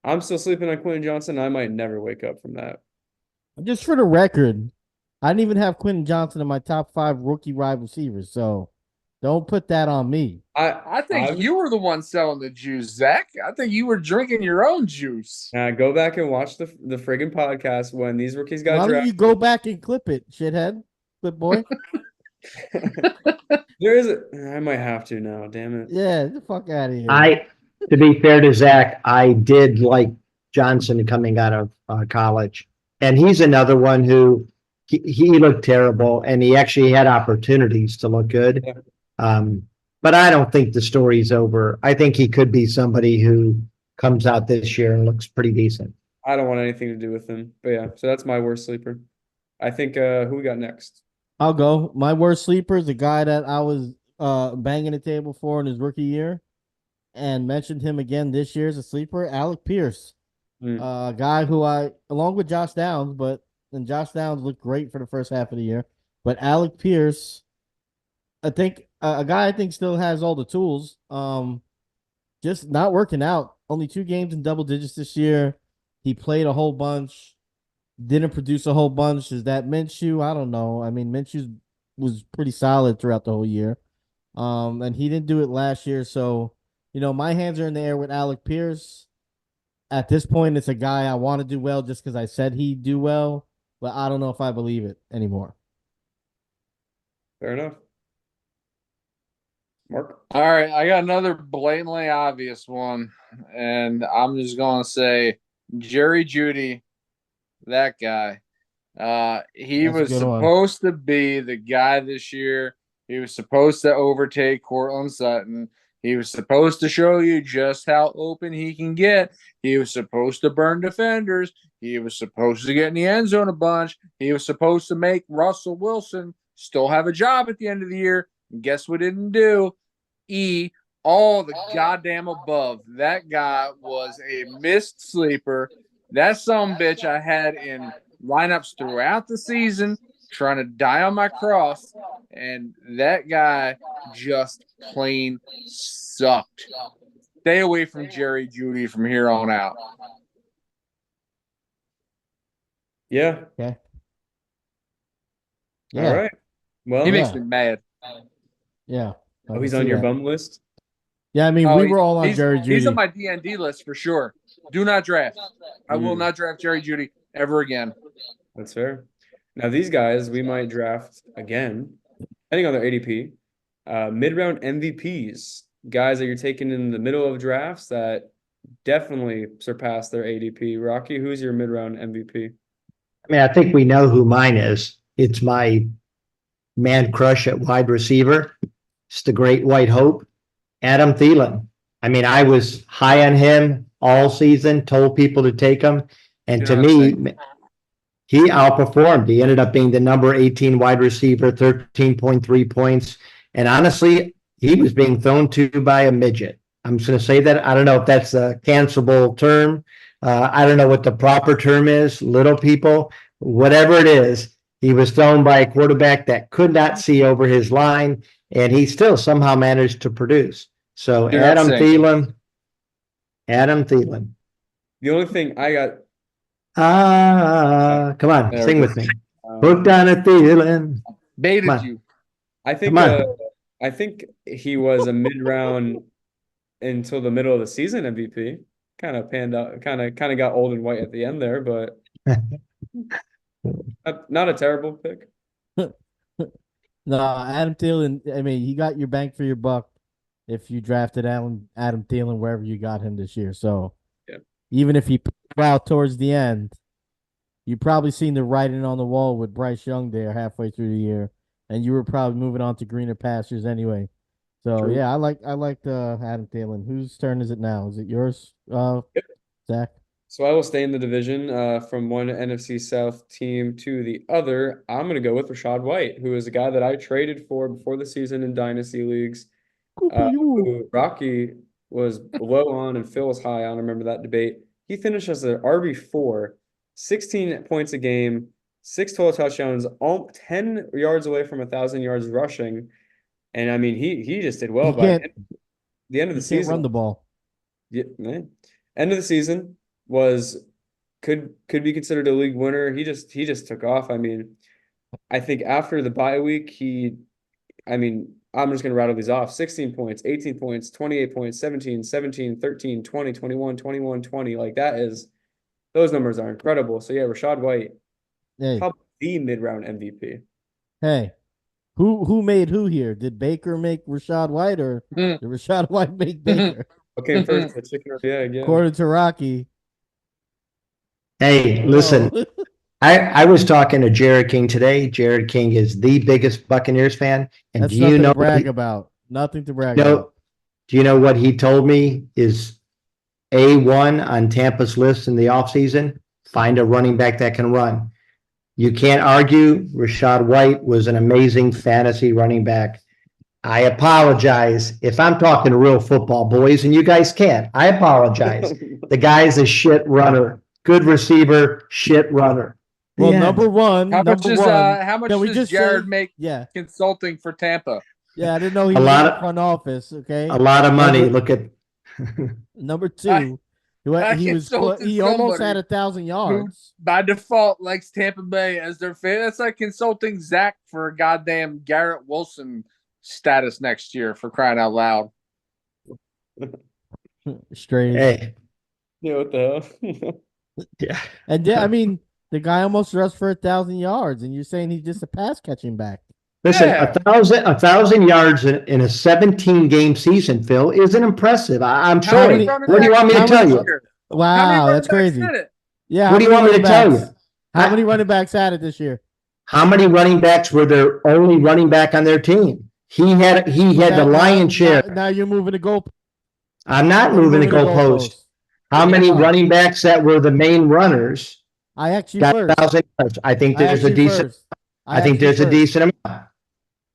I'm still sleeping on Quentin Johnston. I might never wake up from that. Just for the record, I didn't even have Quentin Johnston in my top 5 rookie wide receivers, so don't put that on me. I think you were the one selling the juice, Zach. I think you were drinking your own juice. Go back and watch the friggin' podcast when these rookies got drafted. Why don't you go back and clip it, shithead? Clip boy. I might have to now, damn it. Yeah, get the fuck out of here. To be fair to Zach, I did like Johnson coming out of college. And he's another one who he looked terrible, and he actually had opportunities to look good. Yeah. But I don't think the story's over. I think he could be somebody who comes out this year and looks pretty decent. I don't want anything to do with him. But yeah, so that's my worst sleeper. I think who we got next? I'll go. My worst sleeper is the guy that I was banging the table for in his rookie year and mentioned him again this year as a sleeper, Alec Pierce. A guy who along with Josh Downs, and Josh Downs looked great for the first half of the year. But Alec Pierce, I think a guy I think still has all the tools. Just not working out. Only 2 games in double digits this year. He played a whole bunch. Didn't produce a whole bunch. Is that Minshew? I don't know. I mean, Minshew was pretty solid throughout the whole year. And he didn't do it last year. So, my hands are in the air with Alec Pierce. At this point, it's a guy I want to do well just because I said he'd do well, but I don't know if I believe it anymore. Fair enough. Mark? All right, I got another blatantly obvious one, and I'm just going to say Jerry Jeudy, that guy. He was supposed to be the guy this year. He was supposed to overtake Courtland Sutton. He was supposed to show you just how open he can get. He was supposed to burn defenders. He was supposed to get in the end zone a bunch. He was supposed to make Russell Wilson still have a job at the end of the year. And guess what didn't do? E, all the goddamn above. That guy was a missed sleeper. That bitch I had in lineups throughout the season, trying to die on my cross, and that guy just plain sucked. Stay away from Jerry Jeudy from here on out. Yeah. Okay. All Yeah. right. Well, He makes me mad. Yeah. I oh, he's can on see your that. bum list. Yeah, I mean, we were all on Jerry Jeudy. He's on my DND list for sure. Do not draft. I will not draft Jerry Jeudy ever again. That's fair. Now these guys we might draft again, depending on their ADP. Mid-round MVPs, guys that you're taking in the middle of drafts that definitely surpass their ADP. Rocky, who's your mid-round MVP? I mean, I think we know who mine is. It's my man crush at wide receiver. It's the great white hope, Adam Thielen. I mean, I was high on him all season, told people to take him. And to me, he outperformed. He ended up being the number 18 wide receiver, 13.3 points. And honestly, he was being thrown to by a midget. I'm just going to say that. I don't know if that's a cancelable term. I don't know what the proper term is. Little people, whatever it is, he was thrown by a quarterback that could not see over his line, and he still somehow managed to produce. So Adam Thielen. The only thing I got. Come on, There sing we with me. Hooked on a Thielen. Baited you. I think he was a mid-round until the middle of the season MVP. Kind of panned out, kind of got old and white at the end there, but not a terrible pick. No, Adam Thielen, I mean, he got your bang for your buck if you drafted Adam Thielen wherever you got him this year. So yeah. Even if he put out towards the end, you probably seen the writing on the wall with Bryce Young there halfway through the year, and you were probably moving on to greener pastures anyway. So True. yeah, I like Adam Thielen. Whose turn is it now? Is it yours, Zach? So I will stay in the division from one NFC South team to the other. I'm going to go with Rachaad White, who is a guy that I traded for before the season in Dynasty Leagues. Who Rocky was low on and Phil was high on. I remember that debate. He finished as an RB4, 16 points a game, 6 total touchdowns, all 10 yards away from 1,000 yards rushing. And I mean, he just did well by the end of the season. Can't run the ball. Yeah, man. End of the season could be considered a league winner. He just took off. I mean, I think after the bye week, I'm just going to rattle these off. 16 points, 18 points, 28 points, 17, 17, 13, 20, 21, 21, 20. Like those numbers are incredible. So yeah, Rachaad White, probably the mid-round MVP. Hey, who made who here? Did Baker make Rachaad White or did Rachaad White make Baker? Okay, first the chicken or the egg, yeah. According to Rocky. Hey, listen. I was talking to Jared King today. Jared King is the biggest Buccaneers fan. And That's nothing to brag about. Nothing to brag about. Do you know what he told me is A1 on Tampa's list in the offseason? Find a running back that can run. You can't argue Rachaad White was an amazing fantasy running back. I apologize if I'm talking real football, boys, and you guys can't. I apologize. The guy's a shit runner. Good receiver, shit runner. Well, number one. How much does Jared make consulting for Tampa? Yeah, I didn't know he was in the front office. Okay, a lot of money. Look at number two. He almost had 1,000 yards. By default, likes Tampa Bay as their fan. That's like consulting Zach for a goddamn Garrett Wilson status next year, for crying out loud. Strange. Hey. Yeah, what the hell? Yeah. And I mean, the guy almost rushed for 1,000 yards, and you're saying he's just a pass catching back. Listen, 1,000 yards in a 17-game season, Phil, isn't impressive. I'm sorry. What do you want me to tell you? Wow, that's crazy. Yeah. What do you want me to tell you? How many running backs had it this year? How many running backs were their only running back on their team? He had the lion's share. Now you're moving the goal. I'm not moving the goalpost. How many running backs that were the main runners? I actually got 1,000 yards. I think there's a decent. I think there's a decent amount.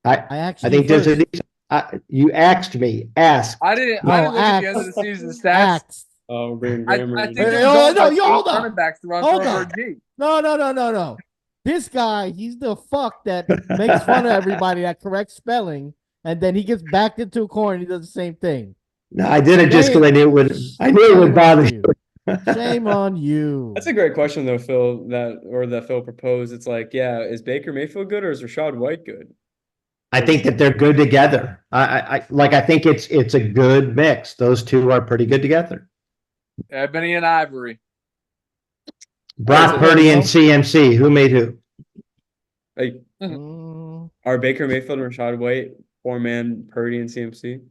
I I asked I you think there's a, first. you asked me, ask. I didn't No, look at the end of the asked. season stats. Asked. Oh, we're bringing I grammar. think in. there Hey, was oh, only no, like you 8 hold on. running backs to run Hold for on. G. No. This guy, he's the fuck that makes fun of everybody that corrects spelling, and then he gets backed into a corner and he does the same thing. No, I did it just because I knew it would. I knew it would Shame bother on you. you. Shame on you. That's a great question though, Phil. That Phil proposed. It's like, yeah, is Baker Mayfield good or is Rashad White good? I think that they're good together. I think it's a good mix. Those two are pretty good together. Ebony and Ivory. Brock so- Purdy and No. CMC. Who made who? Like, Mm, are Baker Mayfield and Rashad White four-man Purdy and CMC?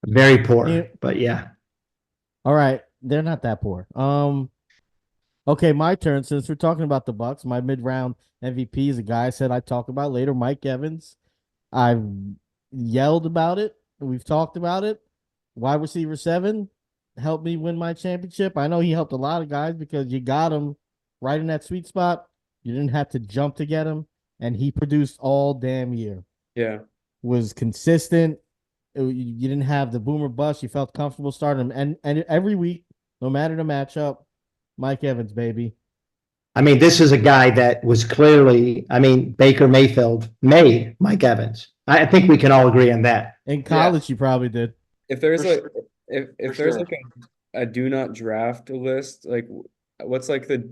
Very poor, Yeah. but yeah. all right, they're not that poor. Okay, my turn. Since we're talking about the Bucks, my mid-round MVP is a guy I said I'd talk about later, Mike Evans. I've yelled about it. We've talked about it. Wide receiver 7 helped me win my championship. I know he helped a lot of guys because you got him right in that sweet spot. You didn't have to jump to get him, and he produced all damn year. Yeah. Was consistent. You didn't have the boomer bust. You felt comfortable starting him, and every week, no matter the matchup, Mike Evans, baby. I mean, this is a guy that was clearly, I mean, Baker Mayfield made Mike Evans. I think we can all agree on that. In college, you probably did. If there's For like sure. if For there's sure. like a do not draft list, like what's like the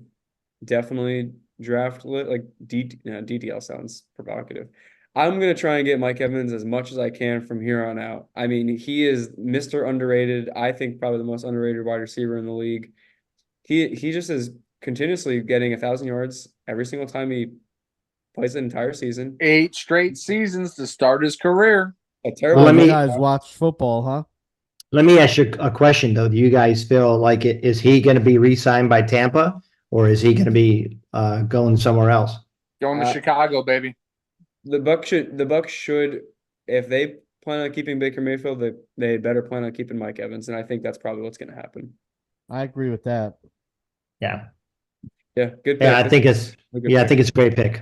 definitely draft list? Like DTL sounds provocative. I'm gonna try and get Mike Evans as much as I can from here on out. I mean, he is Mr. Underrated. I think probably the most underrated wide receiver in the league. He just is continuously getting 1,000 yards every single time he plays the entire season. 8 straight seasons to start his career. A Well, terrible. let You me- guys watch football, huh? Let me ask you a question though. Do you guys feel like is he going to be re-signed by Tampa or is he going to be going somewhere else? Going to Uh, Chicago, baby. The Bucks should, if they plan on keeping Baker Mayfield, they better plan on keeping Mike Evans, and I think that's probably what's going to happen. I agree with that. Yeah. Yeah, good pick. Yeah, I think it's A good yeah, I pick. think it's a great pick.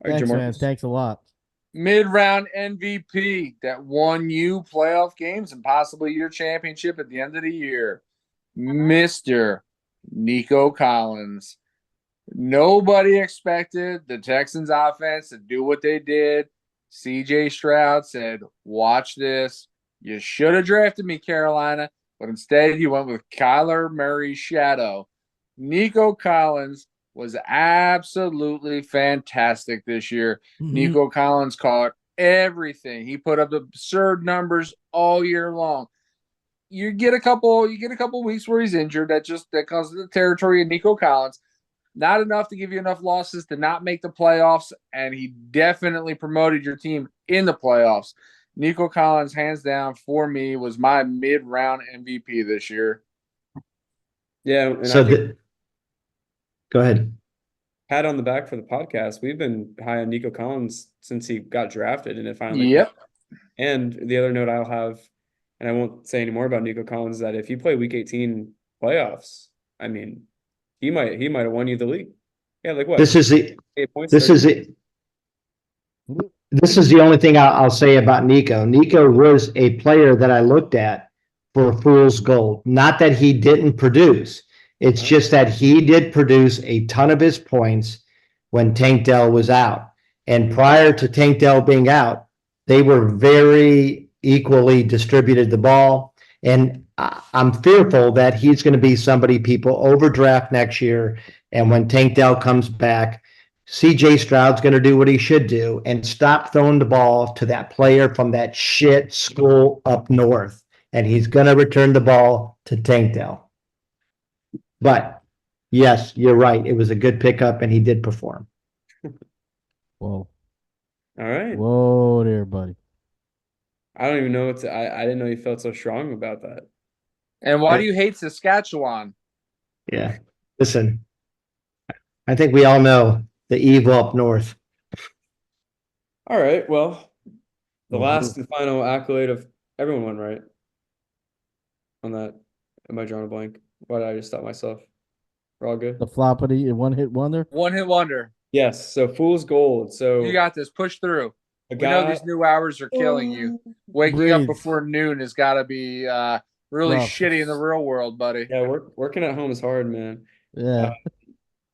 All right, Thanks, man. Jamarcus. Thanks a lot. Mid-round MVP that won you playoff games and possibly your championship at the end of the year. Mr. Nico Collins. Nobody expected the Texans offense to do what they did. CJ Stroud said, watch this. You should have drafted me, Carolina, but instead you went with Kyler Murray's shadow. Nico Collins was absolutely fantastic this year. Nico Collins caught everything. He put up absurd numbers all year long. You get a couple weeks where he's injured. That comes to the territory of Nico Collins. Not enough to give you enough losses to not make the playoffs, and he definitely promoted your team in the playoffs. Nico Collins, hands down, for me, was my mid-round MVP this year. Yeah, and So I think go ahead. pat on the back for the podcast. We've been high on Nico Collins since he got drafted, and it finally. Yep. And the other note I'll have, and I won't say any more about Nico Collins, is that if you play Week 18 playoffs, I mean, he might have won you the league. Yeah, like what? This is the 8 points. this 30? is it. This is the only thing I'll say about Nico. Nico was a player that I looked at for fool's gold. Not that he didn't produce. It's just that he did produce a ton of his points when Tank Dell was out. And prior to Tank Dell being out, they were very equally distributed the ball. And I'm fearful that he's going to be somebody people overdraft next year. And when Tank Dell comes back, CJ Stroud's going to do what he should do and stop throwing the ball to that player from that shit school up north. And he's going to return the ball to Tank Dell. But yes, you're right. It was a good pickup and he did perform. Whoa. All right. Whoa there, buddy. I don't even know what to, I didn't know you felt so strong about that. And why do you hate Saskatchewan? Yeah. Listen, I think we all know the evil up north. All right. Well, the Mhm. last and final accolade of everyone won right on that. Am I drawing a blank? Why did I just stop myself? We're all good. The floppity one hit wonder. One hit wonder. Yes. So fool's gold. So You got this. Push through. A We know guy. these new hours are killing you. Waking up Breathe. before noon has got to be really Rough. shitty in the real world, buddy. Yeah, working at home is hard, man. Uh, Yeah.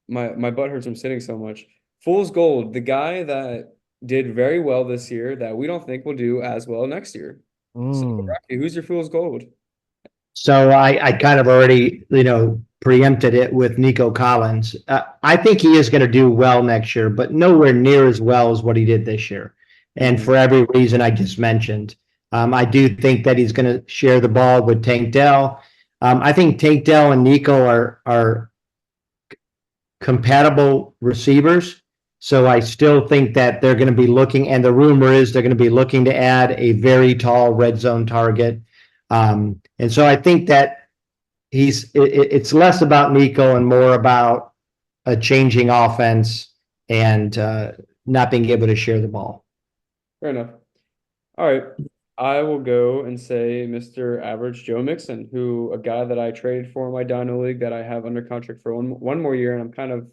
my butt hurts from sitting so much. Fool's Gold, the guy that did very well this year that we don't think will do as well next year. So, Mm. Rocky, who's your Fool's Gold? So I kind of already, preempted it with Nico Collins. I think he is going to do well next year, but nowhere near as well as what he did this year. And Mhm. for every reason I just mentioned, I do think that he's going to share the ball with Tank Dell. I think Tank Dell and Nico are compatible receivers. So I still think that they're going to be looking, and the rumor is they're going to be looking to add a very tall red zone target. And so I think that it's less about Nico and more about a changing offense and not being able to share the ball. Fair enough. All right. I will go and say Mr. Average Joe Mixon, who a guy that I traded for in my Dino League that I have under contract for one more year, and I'm kind of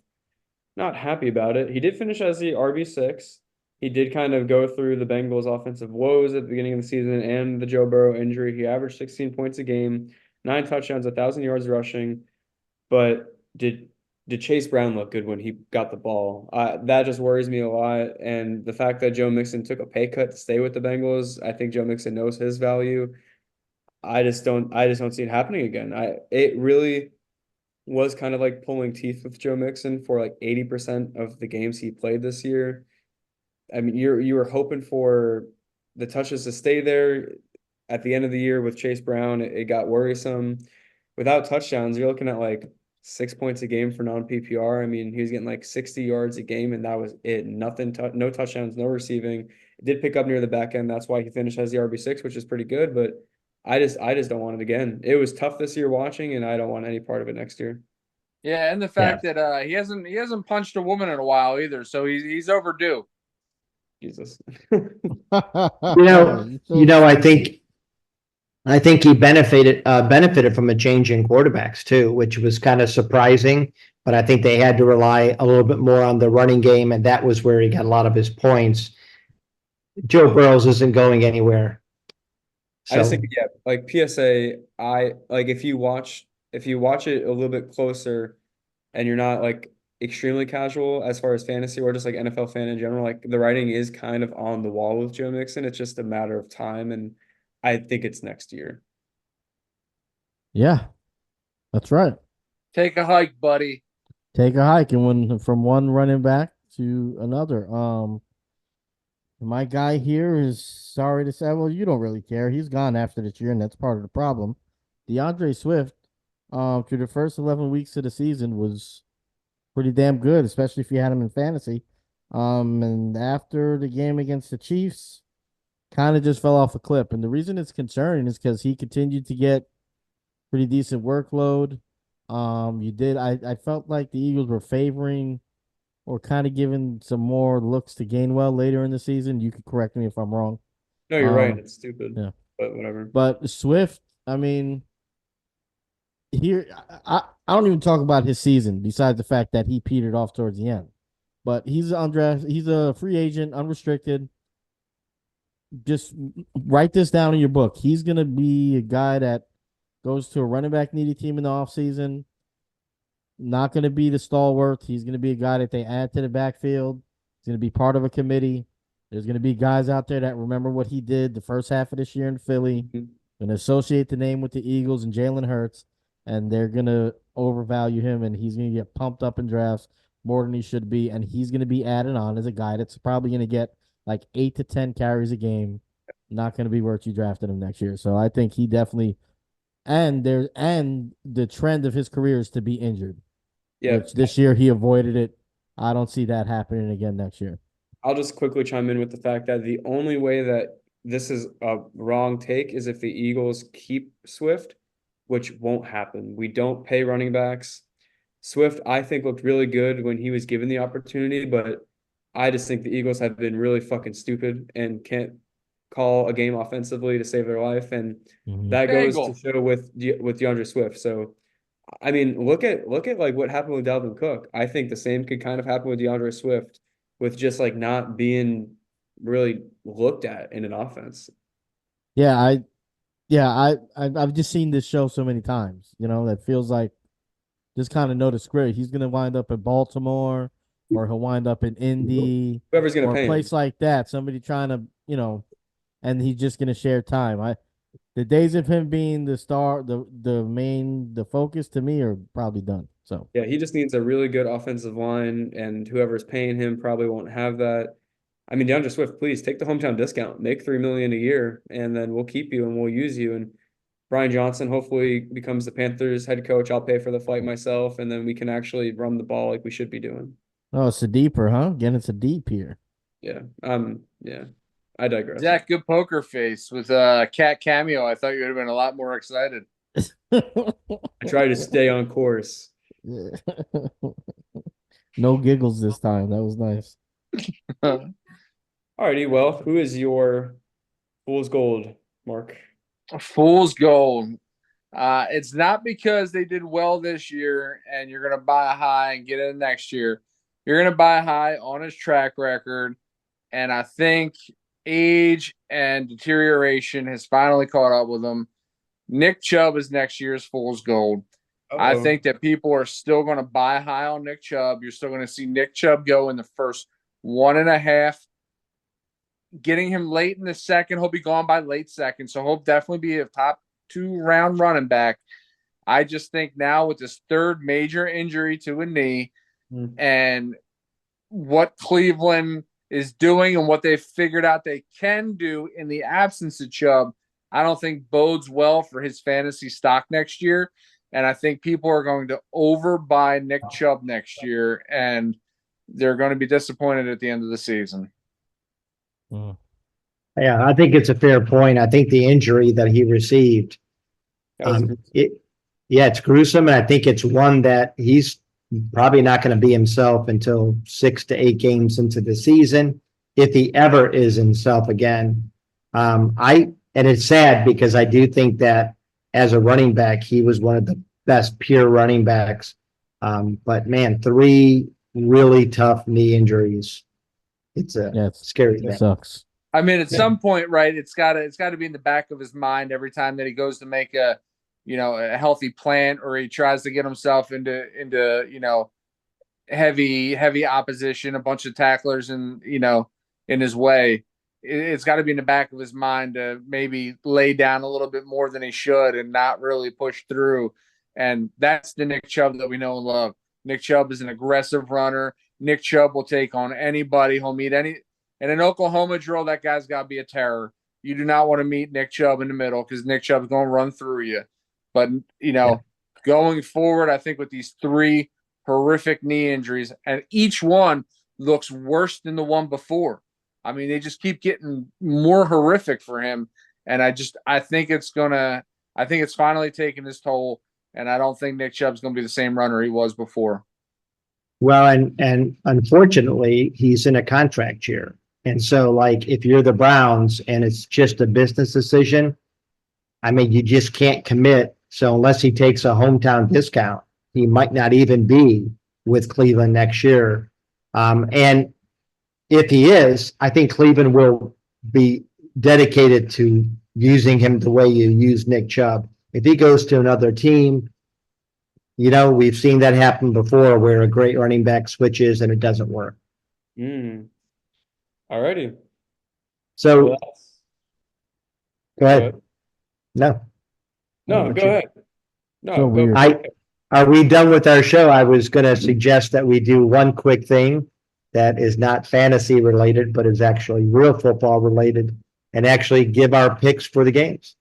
not happy about it. He did finish as the RB6. He did kind of go through the Bengals' offensive woes at the beginning of the season and the Joe Burrow injury. He averaged 16 points a game, 9 touchdowns, 1,000 yards rushing. But did Chase Brown look good when he got the ball? That just worries me a lot. And the fact that Joe Mixon took a pay cut to stay with the Bengals, I think Joe Mixon knows his value. I just don't see it happening again. It really was kind of like pulling teeth with Joe Mixon for like 80% of the games he played this year. I mean, you were hoping for the touches to stay there. At the end of the year with Chase Brown, it got worrisome. Without touchdowns, you're looking at like 6 points a game for non-PPR. I mean, he was getting like 60 yards a game, and that was it. Nothing, no touchdowns, no receiving. It did pick up near the back end. That's why he finished as the RB6, which is pretty good. But I just don't want it again. It was tough this year watching, and I don't want any part of it next year. Yeah, and the Yeah. fact that he hasn't punched a woman in a while either, so he's overdue. Jesus. You know, You're you so know, I stupid. think I think he benefited from a change in quarterbacks too, which was kind of surprising. But I think they had to rely a little bit more on the running game, and that was where he got a lot of his points. Joe Burrows isn't going anywhere. I just So think, yeah, like PSA, I like if you watch it a little bit closer and you're not like extremely casual as far as fantasy or just like NFL fan in general, like the writing is kind of on the wall with Joe Mixon. It's just a matter of time, and I think it's next year. Yeah, that's right. Take a hike, buddy. Take a hike and when from one running back to another. My guy here is sorry to say, well, you don't really care. He's gone after this year, and that's part of the problem. DeAndre Swift, through the first 11 weeks of the season was pretty damn good, especially if you had him in fantasy. And after the game against the Chiefs, kind of just fell off a cliff. And the reason it's concerning is because he continued to get pretty decent workload. I felt like the Eagles were favoring or kind of giving some more looks to Gainwell later in the season. You could correct me if I'm wrong. No, you're right. It's stupid, Yeah. but whatever. But Swift, I mean, here I don't even talk about his season besides the fact that he petered off towards the end. But he's undrafted, he's a free agent, unrestricted. Just write this down in your book. He's gonna be a guy that goes to a running back needy team in the offseason. Not going to be the stalwart. He's going to be a guy that they add to the backfield. He's going to be part of a committee. There's going to be guys out there that remember what he did the first half of this year in Philly, Mhm. going to associate the name with the Eagles and Jalen Hurts, and they're going to overvalue him, and he's going to get pumped up in drafts more than he should be, and he's going to be added on as a guy that's probably going to get like 8 to 10 carries a game. Not going to be worth you drafting him next year. So I think he definitely and the trend of his career is to be injured. Yeah, Which this year he avoided it. I don't see that happening again next year. I'll just quickly chime in with the fact that the only way that this is a wrong take is if the Eagles keep Swift, which won't happen. We don't pay running backs. Swift, I think, looked really good when he was given the opportunity, but I just think the Eagles have been really fucking stupid and can't call a game offensively to save their life, and that goes to Bagel. show with DeAndre Swift. So I mean, look at like what happened with Dalvin Cook. I think the same could kind of happen with DeAndre Swift with just like not being really looked at in an offense. I've just seen this show so many times, that feels like just kind of know the script. He's gonna wind up in Baltimore, or he'll wind up in Indy, Whoever's going or to a pay him. place like that. Somebody trying to, and he's just gonna share time. The days of him being the star, the focus to me are probably done. So Yeah, he just needs a really good offensive line, and whoever's paying him probably won't have that. I mean, DeAndre Swift, please take the hometown discount, make $3 million a year, and then we'll keep you and we'll use you. And Brian Johnson hopefully becomes the Panthers head coach. I'll pay for the flight myself, and then we can actually run the ball like we should be doing. oh, it's a deeper, huh? Getting it's a deep here. Yeah. Yeah. I digress. Zach, good poker face with a cat cameo. I thought you would have been a lot more excited. I try to stay on course. No giggles this time. That was nice. Alrighty, well, who is your fool's gold, Mark? Fool's gold. It's not because they did well this year and you're going to buy high and get in next year. You're going to buy high on his track record. And I think age and deterioration has finally caught up with him. Nick Chubb is next year's fool's gold. I think that people are still going to buy high on Nick Chubb. You're still going to see Nick Chubb go in the first 1.5. Getting him late in the second, he'll be gone by late second. So he'll definitely be a top 2-round running back. I just think now with this third major injury to a knee and what Cleveland is doing and what they've figured out they can do in the absence of Chubb, I don't think bodes well for his fantasy stock next year. And I think people are going to overbuy Nick Chubb next year, and they're going to be disappointed at the end of the season. Yeah, I think it's a fair point. I think the injury that he received, it's gruesome, and I think it's one that he's probably not going to be himself until 6 to 8 games into the season, if he ever is himself again. And it's sad because I do think that as a running back, he was one of the best pure running backs. But man, 3 really tough knee injuries. It's scary thing. It sucks. I mean, at some point, right? It's got to be in the back of his mind every time that he goes to make a healthy plant, or he tries to get himself into heavy opposition, a bunch of tacklers in his way. It's got to be in the back of his mind to maybe lay down a little bit more than he should and not really push through. And that's the Nick Chubb that we know and love. Nick Chubb is an aggressive runner. Nick Chubb will take on anybody. He'll meet any. In an Oklahoma drill, that guy's got to be a terror. You do not want to meet Nick Chubb in the middle because Nick Chubb's going to run through you. But, going forward, I think with these 3 horrific knee injuries, and each one looks worse than the one before. I mean, they just keep getting more horrific for him. And I think it's finally taking its toll. And I don't think Nick Chubb's going to be the same runner he was before. Well, and unfortunately, he's in a contract year. And so, like, if you're the Browns and it's just a business decision, I mean, you just can't commit. So unless he takes a hometown discount, he might not even be with Cleveland next year. And if he is, I think Cleveland will be dedicated to using him the way you use Nick Chubb. If he goes to another team, we've seen that happen before where a great running back switches and it doesn't work. Alrighty. So go ahead. No, go ahead. No, So weird. Are we done with our show? I was going to suggest that we do one quick thing that is not fantasy related, but is actually real football related, and actually give our picks for the games.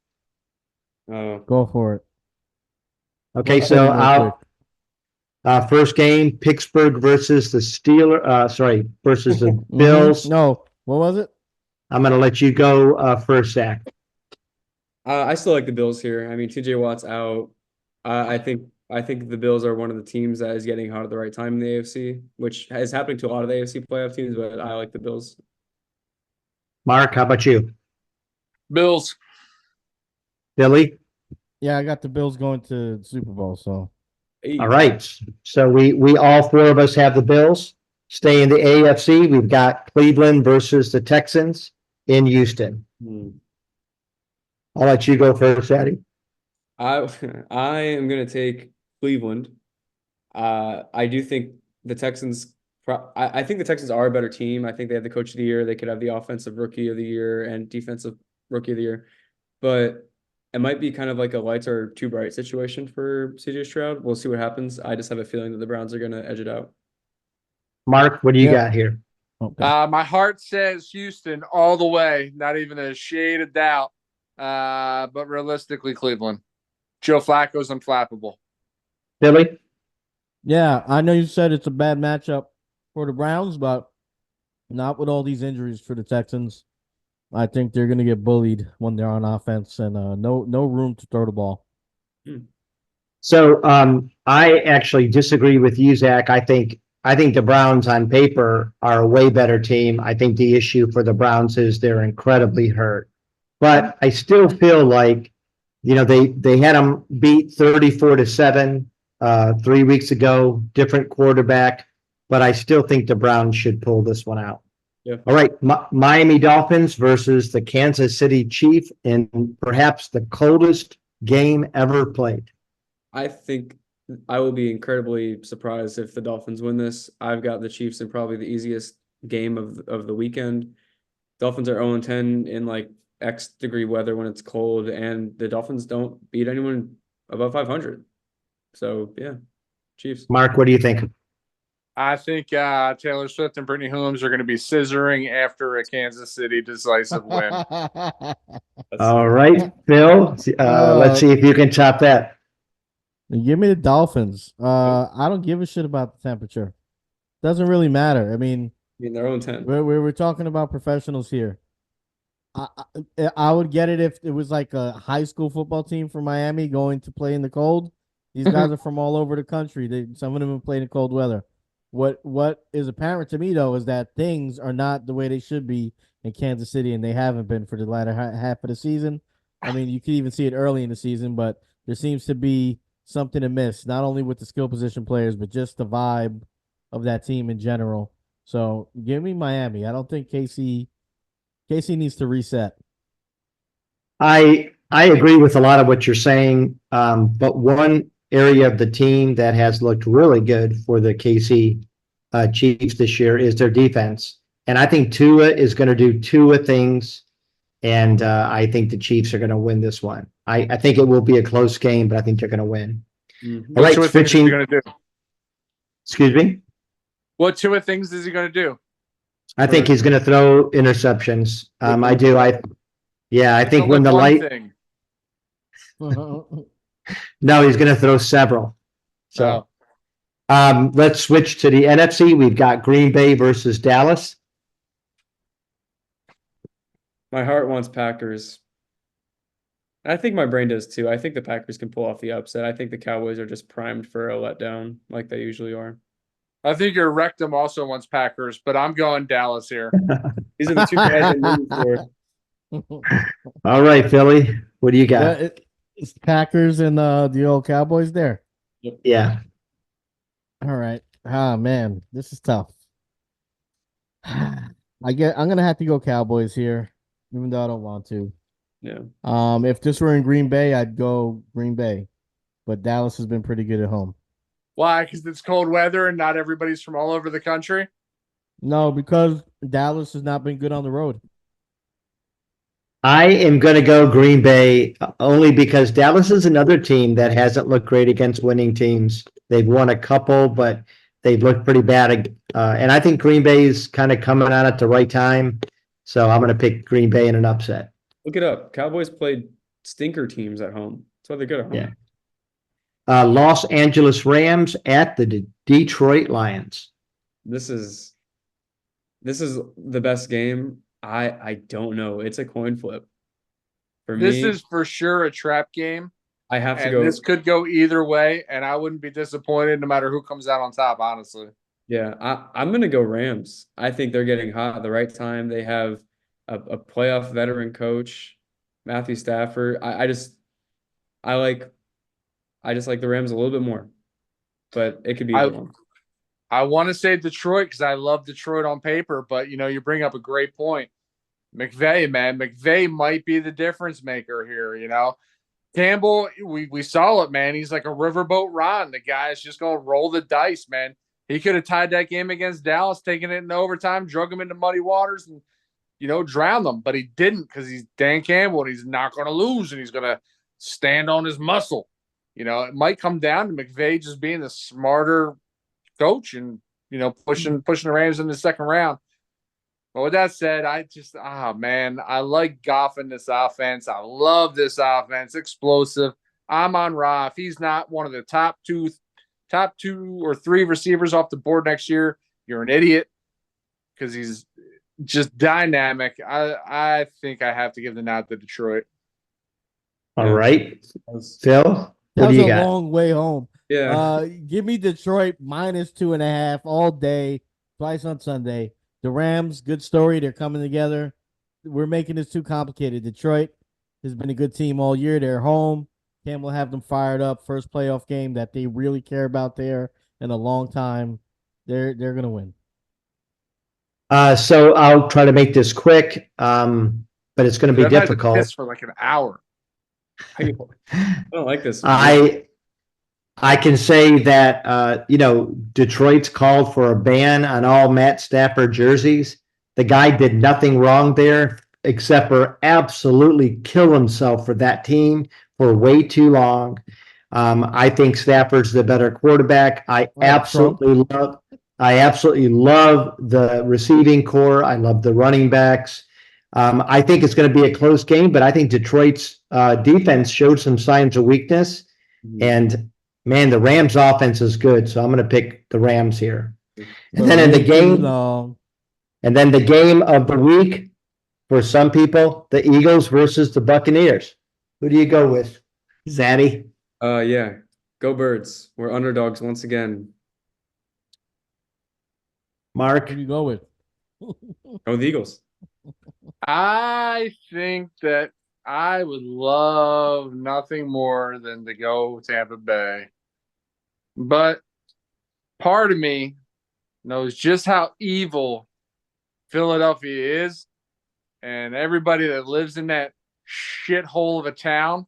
Go for it. Okay, so first game, Pittsburgh versus the versus the Bills. No, what was it? I'm going to let you go first, Zach. I still like the Bills here. I mean, TJ Watt's out. I think the Bills are one of the teams that is getting hot at the right time in the AFC, which is happening to a lot of the AFC playoff teams, but I like the Bills. Mark, how about you? Bills. Billy? Yeah, I got the Bills going to Super Bowl, so. All right. So we all 4 of us have the Bills. Stay in the AFC. We've got Cleveland versus the Texans in Houston. I'll let you go first, Addy. I I am gonna take Cleveland. I do think the Texans. I think the Texans are a better team. I think they have the coach of the year. They could have the offensive rookie of the year and defensive rookie of the year, but it might be kind of like a lights are too bright situation for CJ Stroud. We'll see what happens. I just have a feeling that the Browns are gonna edge it out. Mark, what do you Yep. got here? Okay. My heart says Houston all the way, not even a shade of doubt. But realistically, Cleveland. Joe Flacco's unflappable. Billy? Yeah, I know you said it's a bad matchup for the Browns, but not with all these injuries for the Texans. I think they're going to get bullied when they're on offense, and no room to throw the ball. So I actually disagree with you, Zach. I think the Browns on paper are a way better team. I think the issue for the Browns is they're incredibly hurt. But I still feel like, they had them beat 34-7 3 weeks ago, different quarterback, but I still think the Browns should pull this one out. Yeah. All right, Miami Dolphins versus the Kansas City Chiefs in perhaps the coldest game ever played. I think I will be incredibly surprised if the Dolphins win this. I've got the Chiefs in probably the easiest game of the weekend. Dolphins are 0-10 in like X degree weather when it's cold, and the Dolphins don't beat anyone above 500. So yeah, Chiefs. Mark, what do you think? I think Taylor Swift and Brittany Holmes are going to be scissoring after a Kansas City decisive win. All right, Phil, let's see if you can top that. Give me the Dolphins. I don't give a shit about the temperature. Doesn't really matter. I mean, they're 0-10. We're talking about professionals here. I would get it if it was like a high school football team from Miami going to play in the cold. These guys are from all over the country. Some of them have played in cold weather. What is apparent to me though is that things are not the way they should be in Kansas City, and they haven't been for the latter half of the season. I mean, you could even see it early in the season, but there seems to be something amiss, not only with the skill position players, but just the vibe of that team in general. So give me Miami. I don't think KC needs to reset. I agree with a lot of what you're saying, but one area of the team that has looked really good for the KC Chiefs this year is their defense. And I think Tua is going to do Tua things, and I think the Chiefs are going to win this one. I think it will be a close game, but I think they're going to win. All right, switching. Going to do? Excuse me? What Tua things is he going to do? I think he's going to throw interceptions. I do. I think when the light. Thing. No, he's going to throw several. So, let's switch to the NFC. We've got Green Bay versus Dallas. My heart wants Packers. I think my brain does too. I think the Packers can pull off the upset. I think the Cowboys are just primed for a letdown like they usually are. I think your rectum also wants Packers, but I'm going Dallas here. These are the two guys I'm rooting for. All right, Philly. What do you got? It's Packers and the old Cowboys there. Yep. Yeah. All right. Ah, man, this is tough. I'm gonna have to go Cowboys here, even though I don't want to. Yeah. If this were in Green Bay, I'd go Green Bay, but Dallas has been pretty good at home. Why? Because it's cold weather and not everybody's from all over the country? No, because Dallas has not been good on the road. I am going to go Green Bay only because Dallas is another team that hasn't looked great against winning teams. They've won a couple, but they've looked pretty bad. And I think Green Bay is kind of coming on at the right time. So I'm going to pick Green Bay in an upset. Look it up. Cowboys played stinker teams at home. That's why they're good at home. Yeah. Los Angeles Rams at the Detroit Lions. This is the best game. I don't know. It's a coin flip. For me, this is for sure a trap game. I have to go. This could go either way, and I wouldn't be disappointed no matter who comes out on top, honestly. Yeah, I'm going to go Rams. I think they're getting hot at the right time. They have a playoff veteran coach, Matthew Stafford. I just like the Rams a little bit more, but it could be either one. I want to say Detroit because I love Detroit on paper, but you bring up a great point. McVay, man, McVay might be the difference maker here. Campbell, we saw it, man. He's like a riverboat Ron. The guy is just gonna roll the dice, man. He could have tied that game against Dallas, taken it in overtime, drug him into muddy waters, and drown them. But he didn't because he's Dan Campbell and he's not gonna lose and he's gonna stand on his muscle. It might come down to McVay just being the smarter coach and pushing the Rams in the second round. But with that said, man, I like Goff in this offense. I love this offense. Explosive. I'm on Ra. If he's not one of the top two or three receivers off the board next year, you're an idiot because he's just dynamic. I think I have to give the nod to Detroit. All right. Phil, That what was do you a got? long way home. Yeah. Give me Detroit -2.5 all day, twice on Sunday. The Rams, good story. They're coming together. We're making this too complicated. Detroit has been a good team all year. They're home. Cam will have them fired up. First playoff game that they really care about there in a long time. They're gonna win. So I'll try to make this quick, but it's going to be I've had to difficult. piss for like an hour. I don't like this. I can say that Detroit's called for a ban on all Matt Stafford jerseys. The guy did nothing wrong there except for absolutely kill himself for that team for way too long. I think Stafford's the better quarterback. I absolutely love the receiving core. I love the running backs. I think it's going to be a close game, but I think Detroit's defense showed some signs of weakness. And man, the Rams offense is good, so I'm going to pick the Rams here. And then in the game, and then the game of the week for some people, the Eagles versus the Buccaneers. Who do you go with, Zaddy? Yeah, go Birds. We're underdogs once again. Mark? Who do you go with? Go the Eagles. I think that I would love nothing more than to go Tampa Bay. But part of me knows just how evil Philadelphia is. And everybody that lives in that shithole of a town.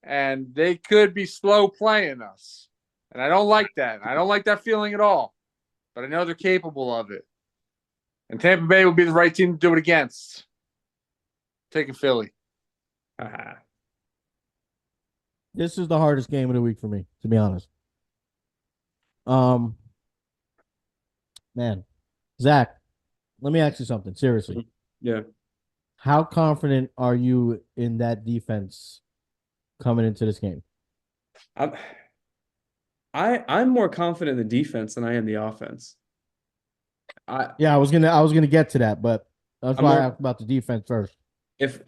And they could be slow playing us. And I don't like that. I don't like that feeling at all. But I know they're capable of it. And Tampa Bay would be the right team to do it against. Taking Philly. This is the hardest game of the week for me, to be honest. Man, Zach, let me ask you something seriously. Yeah. How confident are you in that defense coming into this game? I'm more confident in the defense than I am the offense. I was gonna get to that, but that's why I asked about the defense first. If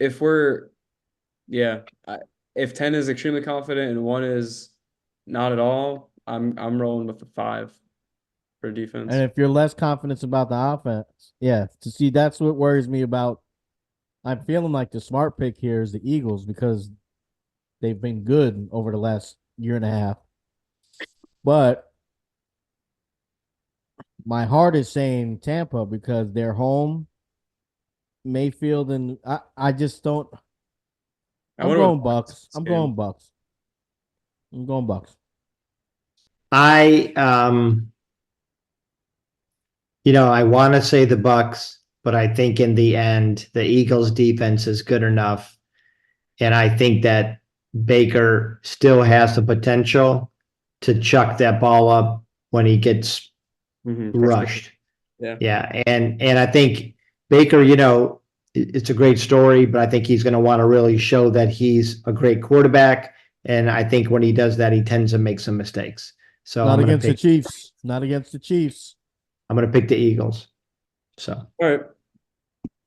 10 is extremely confident and 1 is not at all, I'm rolling with the 5 for defense. And if you're less confident about the offense, that's what worries me about. I'm feeling like the smart pick here is the Eagles because they've been good over the last year and a half. But my heart is saying Tampa because they're home. Mayfield and I just don't. I'm going Bucks. I'm going Bucks. I want to say the Bucks, but I think in the end the Eagles defense is good enough. And I think that Baker still has the potential to chuck that ball up when he gets rushed. Yeah. And I think Baker, it's a great story, but I think he's going to want to really show that he's a great quarterback. And I think when he does that, he tends to make some mistakes. So Not against the Chiefs. Not against the Chiefs. I'm going to pick the Eagles. So. All right.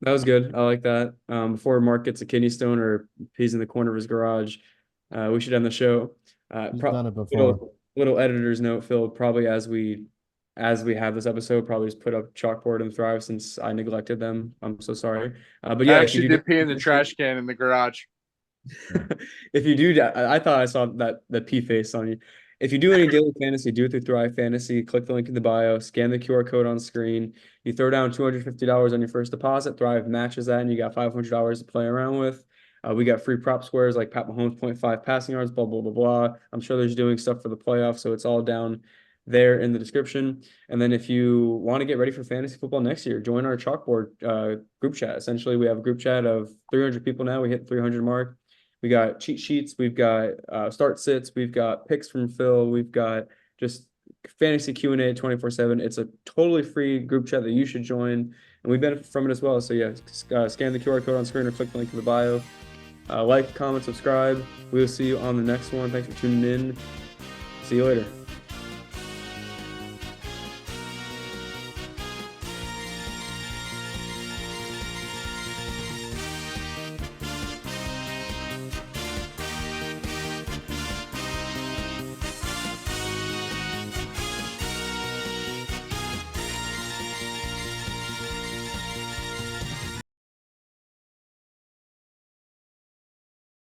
That was good. I like that. Before Mark gets a kidney stone or he's in the corner of his garage, we should end the show. Done it before. Little editor's note, Phil, probably as we have this episode, probably just put up Chalkboard and Thrive since I neglected them. I'm so sorry. But yeah, I actually did pee in the trash can in the garage. If you do, I thought I saw that pee face on you. If you do any daily fantasy, do it through Thrive Fantasy. Click the link in the bio, scan the QR code on screen. You throw down $250 on your first deposit. Thrive matches that, and you got $500 to play around with. We got free prop squares like Pat Mahomes 0.5 passing yards, blah, blah, blah, blah. I'm sure there's doing stuff for the playoffs, so it's all down there in the description. And then if you want to get ready for fantasy football next year, join our chalkboard group chat. Essentially, we have a group chat of 300 people now. We hit 300 mark. We got cheat sheets. We've got start sits. We've got picks from Phil. We've got just fantasy Q&A 24/7. It's a totally free group chat that you should join, and we benefit from it as well. So yeah, scan the QR code on screen or click the link in the bio. Like, comment, subscribe. We will see you on the next one. Thanks for tuning in. See you later.